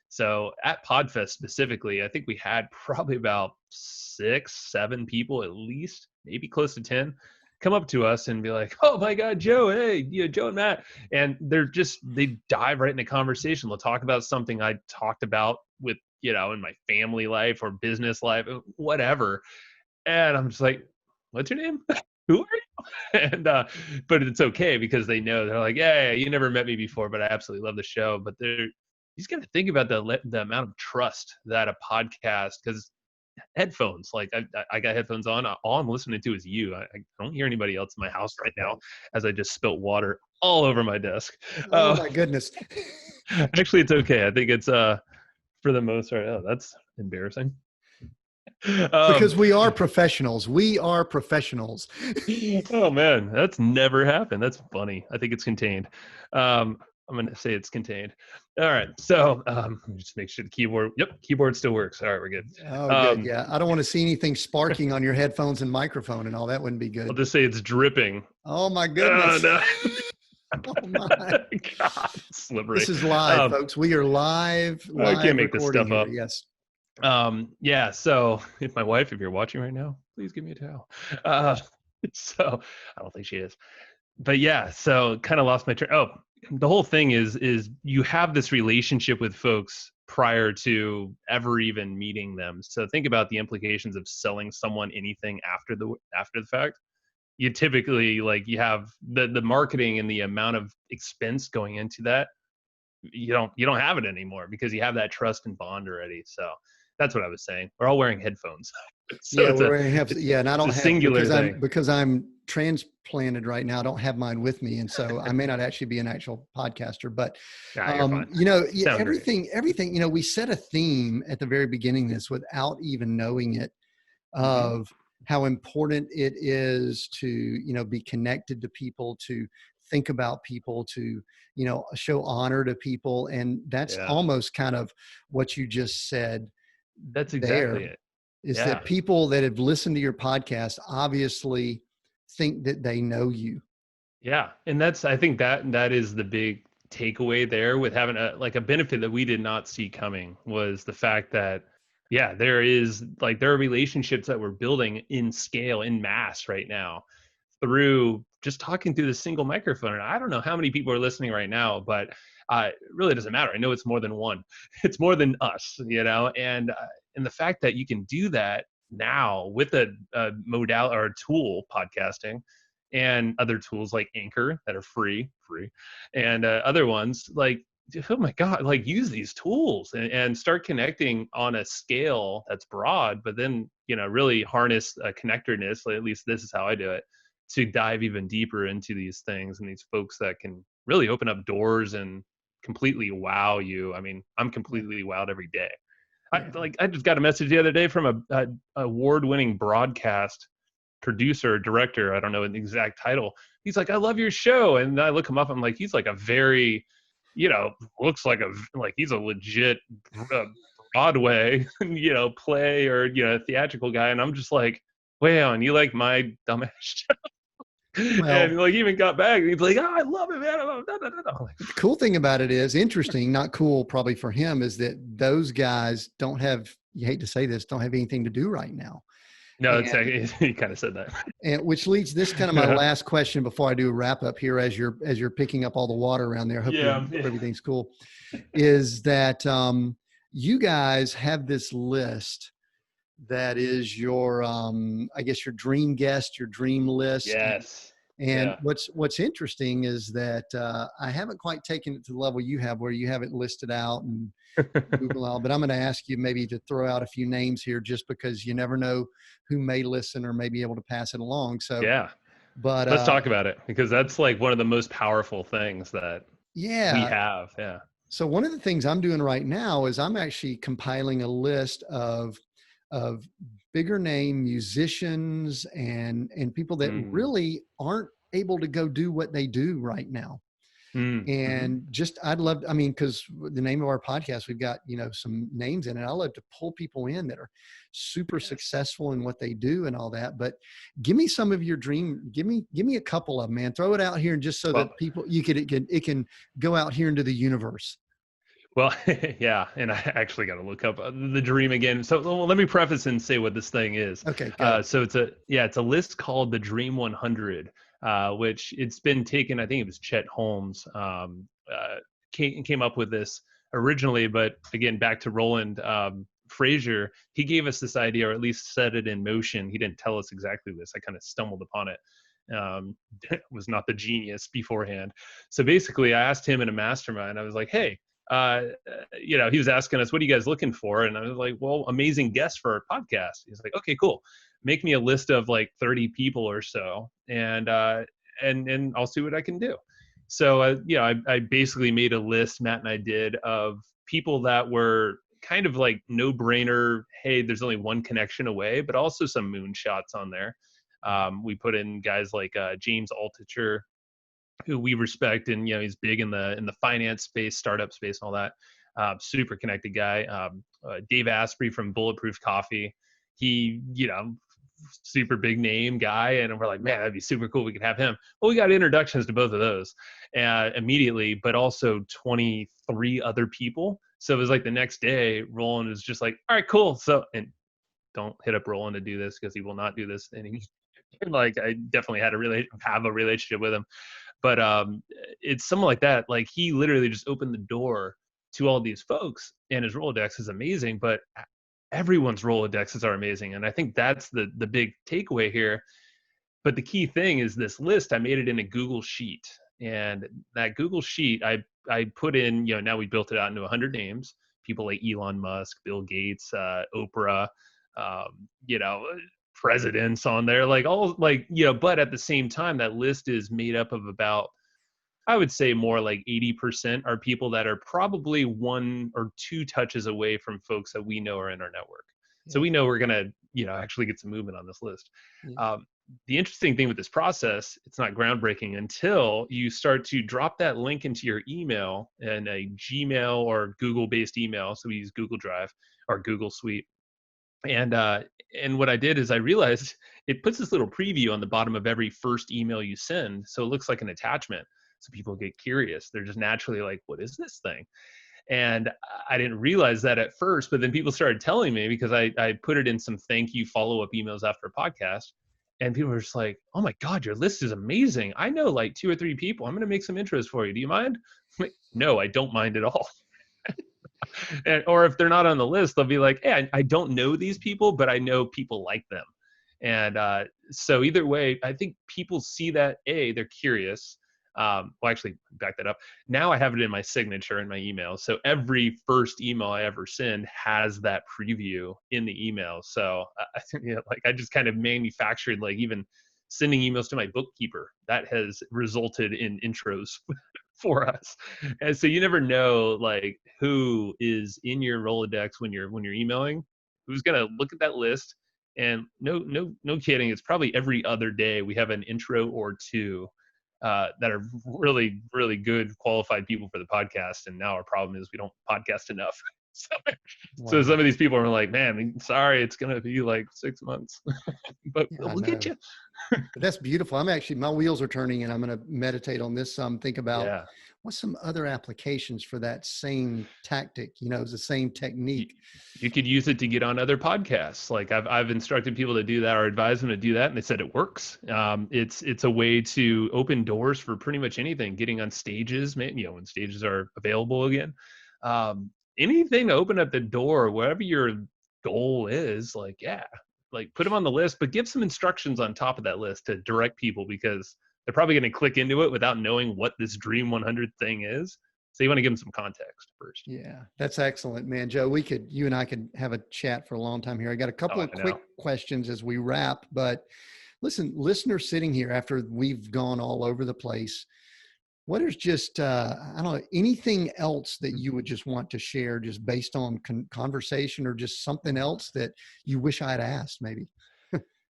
So at Podfest specifically, I think we had probably about 6, 7 people at least, maybe close to 10, come up to us and be like, "Oh my God, Joe! Hey, Joe and Matt," and they dive right into conversation. They'll talk about something I talked about with in my family life or business life, whatever. And I'm just like, "What's your name? Who are you?" And but it's okay because they're like, "Yeah, you never met me before, but I absolutely love the show." But they're you just got to think about the amount of trust that a podcast, because headphones, like I got headphones on. All I'm listening to is you. I don't hear anybody else in my house right now, as I just spilt water all over my desk. Oh my goodness. Actually, it's okay. I think it's for the most part. Oh, that's embarrassing. Because we are professionals. We are professionals. Oh man, that's never happened. That's funny. I think it's contained. I'm gonna say it's contained. All right. So just make sure the keyboard still works. All right, we're good. Oh, good. Yeah. I don't want to see anything sparking on your headphones and microphone and all. That wouldn't be good. I'll just say it's dripping. Oh my goodness. No. Oh my God, slippery. This is live, folks. We are live. I can't make this stuff here. up. Yes. Yeah. So if you're watching right now, please give me a towel. So I don't think she is, but yeah. So kind of lost my train. Oh, the whole thing is you have this relationship with folks prior to ever even meeting them. So think about the implications of selling someone anything after the fact. You typically, like, you have the marketing and the amount of expense going into that. You don't have it anymore because you have that trust and bond already. So that's what I was saying. We're all wearing headphones. So yeah, and I don't it's a have singular thing. because I'm transplanted right now. I don't have mine with me, and so I may not actually be an actual podcaster. But You're fine. everything. We set a theme at the very beginning of this without even knowing it, of how important it is to be connected to people, to think about people, to show honor to people, and that's almost kind of what you just said. That's exactly it. Is that people that have listened to your podcast obviously think that they know you. Yeah. And I think that is the big takeaway there, with having a benefit that we did not see coming, was the fact that, there are relationships that we're building in scale, in mass right now, through just talking through the single microphone. And I don't know how many people are listening right now, but it really doesn't matter. I know it's more than one. It's more than us, and the fact that you can do that now with a modality or a tool, podcasting, and other tools like Anchor that are free, and other ones like, oh my God, like, use these tools and start connecting on a scale that's broad, but then, really harness connectedness. Like, at least this is how I do it, to dive even deeper into these things and these folks that can really open up doors and completely wow you. I mean, I'm completely wowed every day. I just got a message the other day from a award-winning broadcast producer, director. I don't know the exact title. He's like, "I love your show." And I look him up. I'm like, he's like a very, looks like he's a legit Broadway, play or, theatrical guy. And I'm just like, wow, and you like my dumbass show? Well, and he even got back. He's like, "Oh, I love it, man." The cool thing about it is, interesting, not cool probably for him, is that those guys don't have, you hate to say this, don't have anything to do right now. No, he kind of said that. And which leads this kind of my last question before I do a wrap up here, as you're picking up all the water around there. Hope everything's cool. Is that you guys have this list that is your I guess your dream guest, your dream list. Yes. And what's interesting is that I haven't quite taken it to the level you have, where you have it listed out and Google out. But I'm going to ask you maybe to throw out a few names here, just because you never know who may listen or may be able to pass it along. So but let's talk about it, because that's like one of the most powerful things that we have. Yeah. So one of the things I'm doing right now is I'm actually compiling a list of bigger name musicians and people that really aren't able to go do what they do right now. Mm-hmm. And just, I'd love, I mean, because the name of our podcast, we've got, some names in it. I love to pull people in that are super Yes. successful in what they do and all that. But give me some of your dream. Give me a couple of them, man. Throw it out here, and just so Well, that people, it can go out here into the universe. Well, yeah, and I actually got to look up the dream again. So well, let me preface and say what this thing is. Okay, go. So it's a list called the Dream 100, which it's been taken. I think it was Chet Holmes came up with this originally, but again, back to Roland Frazier, he gave us this idea, or at least set it in motion. He didn't tell us exactly this. I kind of stumbled upon it. Was not the genius beforehand. So basically, I asked him in a mastermind. I was like, "Hey." He was asking us, what are you guys looking for? And I was like, well, amazing guests for our podcast. He's like, okay, cool. Make me a list of like 30 people or so. And I'll see what I can do. So, I basically made a list, Matt and I did, of people that were kind of like no brainer. Hey, there's only one connection away, but also some moonshots on there. We put in guys like James Altucher, who we respect, and he's big in the finance space, startup space, and all that. Super connected guy. Dave Asprey from Bulletproof Coffee. He, super big name guy, and we're like, man, that'd be super cool. We could have him. Well, we got introductions to both of those immediately, but also 23 other people. So it was like the next day, Roland was just like, all right, cool. So, and don't hit up Roland to do this because he will not do this. And like, I definitely had to have a relationship with him. But it's something like that. Like, he literally just opened the door to all these folks, and his Rolodex is amazing, but everyone's Rolodexes are amazing. And I think that's the big takeaway here. But the key thing is this list, I made it in a Google Sheet. And that Google Sheet, I put in, now we built it out into 100 names, people like Elon Musk, Bill Gates, Oprah, um, you know, presidents on there, like all like, but at the same time, that list is made up of about, I would say more like 80% are people that are probably one or two touches away from folks that we know are in our network. So Yeah. we know we're going to, actually get some movement on this list. Yeah. The interesting thing with this process, it's not groundbreaking until you start to drop that link into your email in a Gmail or Google based email. So we use Google Drive or Google Suite. And what I did is I realized it puts this little preview on the bottom of every first email you send. So it looks like an attachment. So people get curious. They're just naturally like, what is this thing? And I didn't realize that at first, but then people started telling me because I put it in some thank you follow-up emails after a podcast. And people were just like, oh my God, your list is amazing. I know like 2 or 3 people. I'm going to make some intros for you. Do you mind? I'm like, no, I don't mind at all. Or if they're not on the list, they'll be like, hey, I don't know these people, but I know people like them. And so either way, I think people see that, they're curious. Well, actually, back that up. Now I have it in my signature in my email. So every first email I ever send has that preview in the email. So like I just kind of manufactured, like even sending emails to my bookkeeper, that has resulted in intros for us. And so you never know like who is in your Rolodex when you're emailing, who's gonna look at that list. And no kidding, it's probably every other day we have an intro or two that are really, really good qualified people for the podcast. And now our problem is we don't podcast enough. so, so Wow. some of these people are like, man, sorry, it's gonna be like 6 months, but Yeah, I we'll get know. you. But that's beautiful. My wheels are turning, and I'm going to meditate on this some, think about Yeah. what's some other applications for that same tactic, it's the same you, technique. you could use it to get on other podcasts. Like I've instructed people to do that or advise them to do that, and they said it works. It's a way to open doors for pretty much anything. Getting on stages, when stages are available again. Anything to open up the door, whatever your goal is. Like like put them on the list, but give some instructions on top of that list to direct people because they're probably going to click into it without knowing what this Dream 100 thing is. So you want to give them some context first. Yeah, that's excellent, man. Joe, you and I could have a chat for a long time here. I got a Oh, couple I of quick know. questions as we wrap, but listen, listeners sitting here after we've gone all over the place, what is just, I don't know, anything else that you would just want to share just based on conversation or just something else that you wish I'd asked maybe?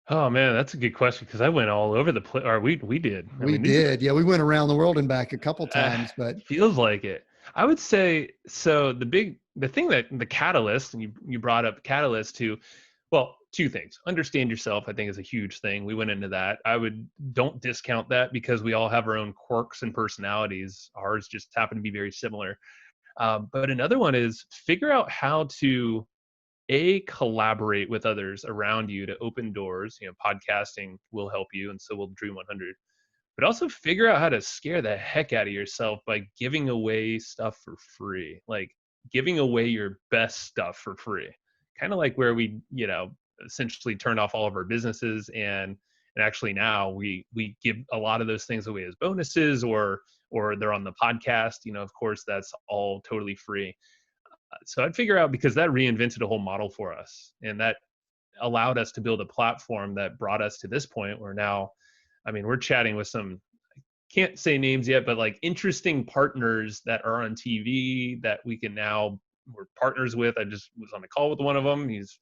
Oh man, that's a good question because I went all over the place. Or we did. I We mean, these did. Yeah, we went around the world and back a couple times, but feels like it. I would say so. The thing that the catalyst, and you brought up catalyst to, well, two things. Understand yourself, I think, is a huge thing. We went into that. Don't discount that because we all have our own quirks and personalities. Ours just happen to be very similar. But another one is figure out how to collaborate with others around you to open doors. Podcasting will help you, and so will Dream 100. But also figure out how to scare the heck out of yourself by giving away stuff for free, like giving away your best stuff for free. Kind of like where we, essentially turned off all of our businesses, and actually now we give a lot of those things away as bonuses, or they're on the podcast. Of course, that's all totally free. So I'd figure out, because that reinvented a whole model for us, and that allowed us to build a platform that brought us to this point where now, I mean, we're chatting with some, can't say names yet, but like interesting partners that are on TV that we're partners with. I just was on a call with one of them. He's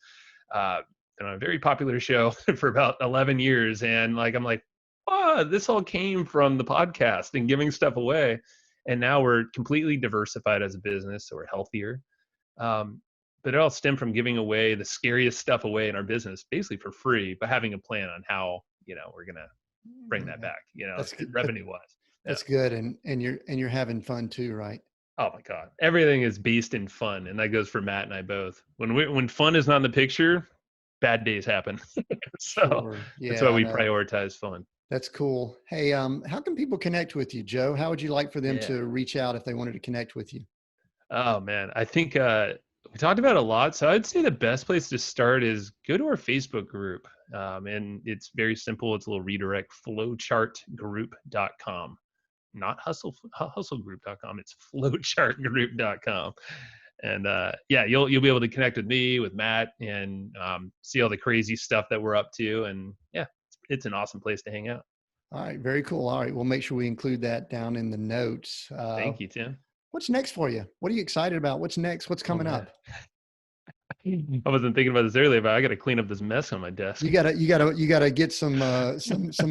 been on a very popular show for about 11 years. And like, I'm like, oh, this all came from the podcast and giving stuff away. And now we're completely diversified as a business. So we're healthier. Um, but it all stemmed from giving away the scariest stuff away in our business, basically for free, but having a plan on how, we're going to bring that yeah, back, that's good. revenue wise. Yeah. That's good. And you're having fun too, right? Oh my God. Everything is based in fun. And that goes for Matt and I both. When fun is not in the picture, bad days happen. So Sure. that's why Yeah, I we know. prioritize fun. That's cool. Hey, how can people connect with you, Joe? How would you like for them Yeah. to reach out if they wanted to connect with you? Oh man. I think we talked about it a lot. So I'd say the best place to start is go to our Facebook group. And it's very simple. It's a little redirect, flowchartgroup.com. Not hustlegroup.com. It's flowchartgroup.com. And yeah, you'll be able to connect with me, with Matt, and see all the crazy stuff that we're up to. And yeah, it's an awesome place to hang out. All right, very cool. All right, we'll make sure we include that down in the notes. Thank you, Tim. What's next for you? What are you excited about? What's next? What's Oh coming man, up? I wasn't thinking about this earlier, but I got to clean up this mess on my desk. You gotta get some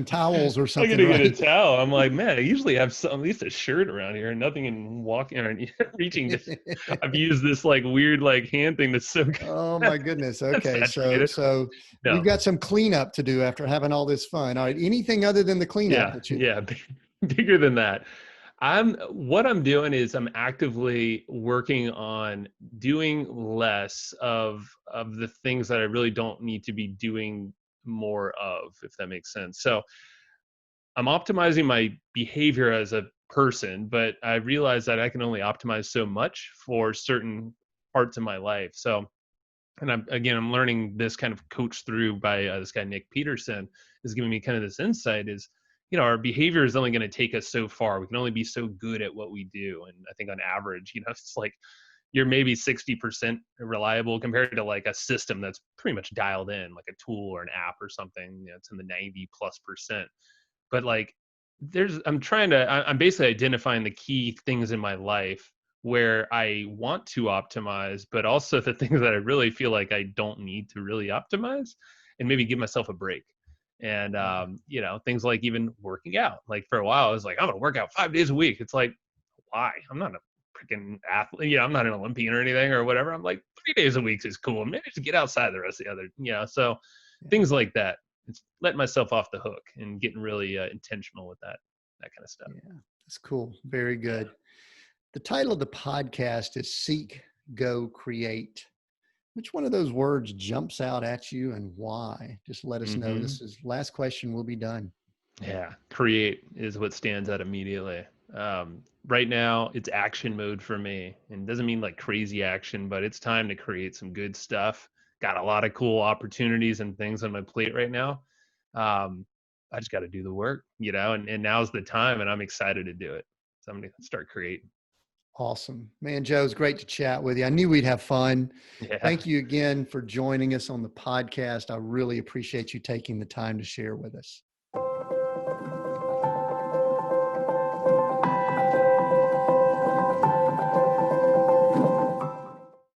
towels or I something, gotta get a right? towel. I'm like, man, I usually have at least a shirt around here, and nothing in walking or reaching. I've used this like weird like hand thing that's so Oh my goodness. Okay, so saturated. so we've No, got some cleanup to do after having all this fun. All right, anything other than the cleanup yeah, that you? yeah, bigger than that. What I'm doing is I'm actively working on doing less of the things that I really don't need to be doing more of, if that makes sense. So I'm optimizing my behavior as a person, but I realize that I can only optimize so much for certain parts of my life. So, and I'm learning this kind of coach through by this guy Nick Peterson is giving me kind of this insight is, our behavior is only going to take us so far. We can only be so good at what we do. And I think on average, it's like you're maybe 60% reliable compared to like a system that's pretty much dialed in, like a tool or an app or something. It's in the 90+%. But like I'm basically identifying the key things in my life where I want to optimize, but also the things that I really feel like I don't need to really optimize, and maybe give myself a break. And Yeah. things like even working out. Like for a while I was like, I'm gonna work out 5 days a week. It's like, why? I'm not a freaking athlete. I'm not an Olympian or anything or whatever. I'm like, 3 days a week is cool. Maybe just get outside the rest of the other, so Yeah. things like that. It's letting myself off the hook and getting really intentional with that kind of stuff. Yeah. That's cool. Very Yeah. good. The title of the podcast is Seek, Go, Create. Which one of those words jumps out at you and why? Just let us know. Hmm. This is last question. We'll be done. Yeah. Create is what stands out immediately. Right now, it's action mode for me, and doesn't mean like crazy action, but it's time to create some good stuff. Got a lot of cool opportunities and things on my plate right now. Um, I just got to do the work, and now's the time, and I'm excited to do it. So I'm going to start creating. Awesome. Man, Joe, it's great to chat with you. I knew we'd have fun. Yeah. Thank you again for joining us on the podcast. I really appreciate you taking the time to share with us.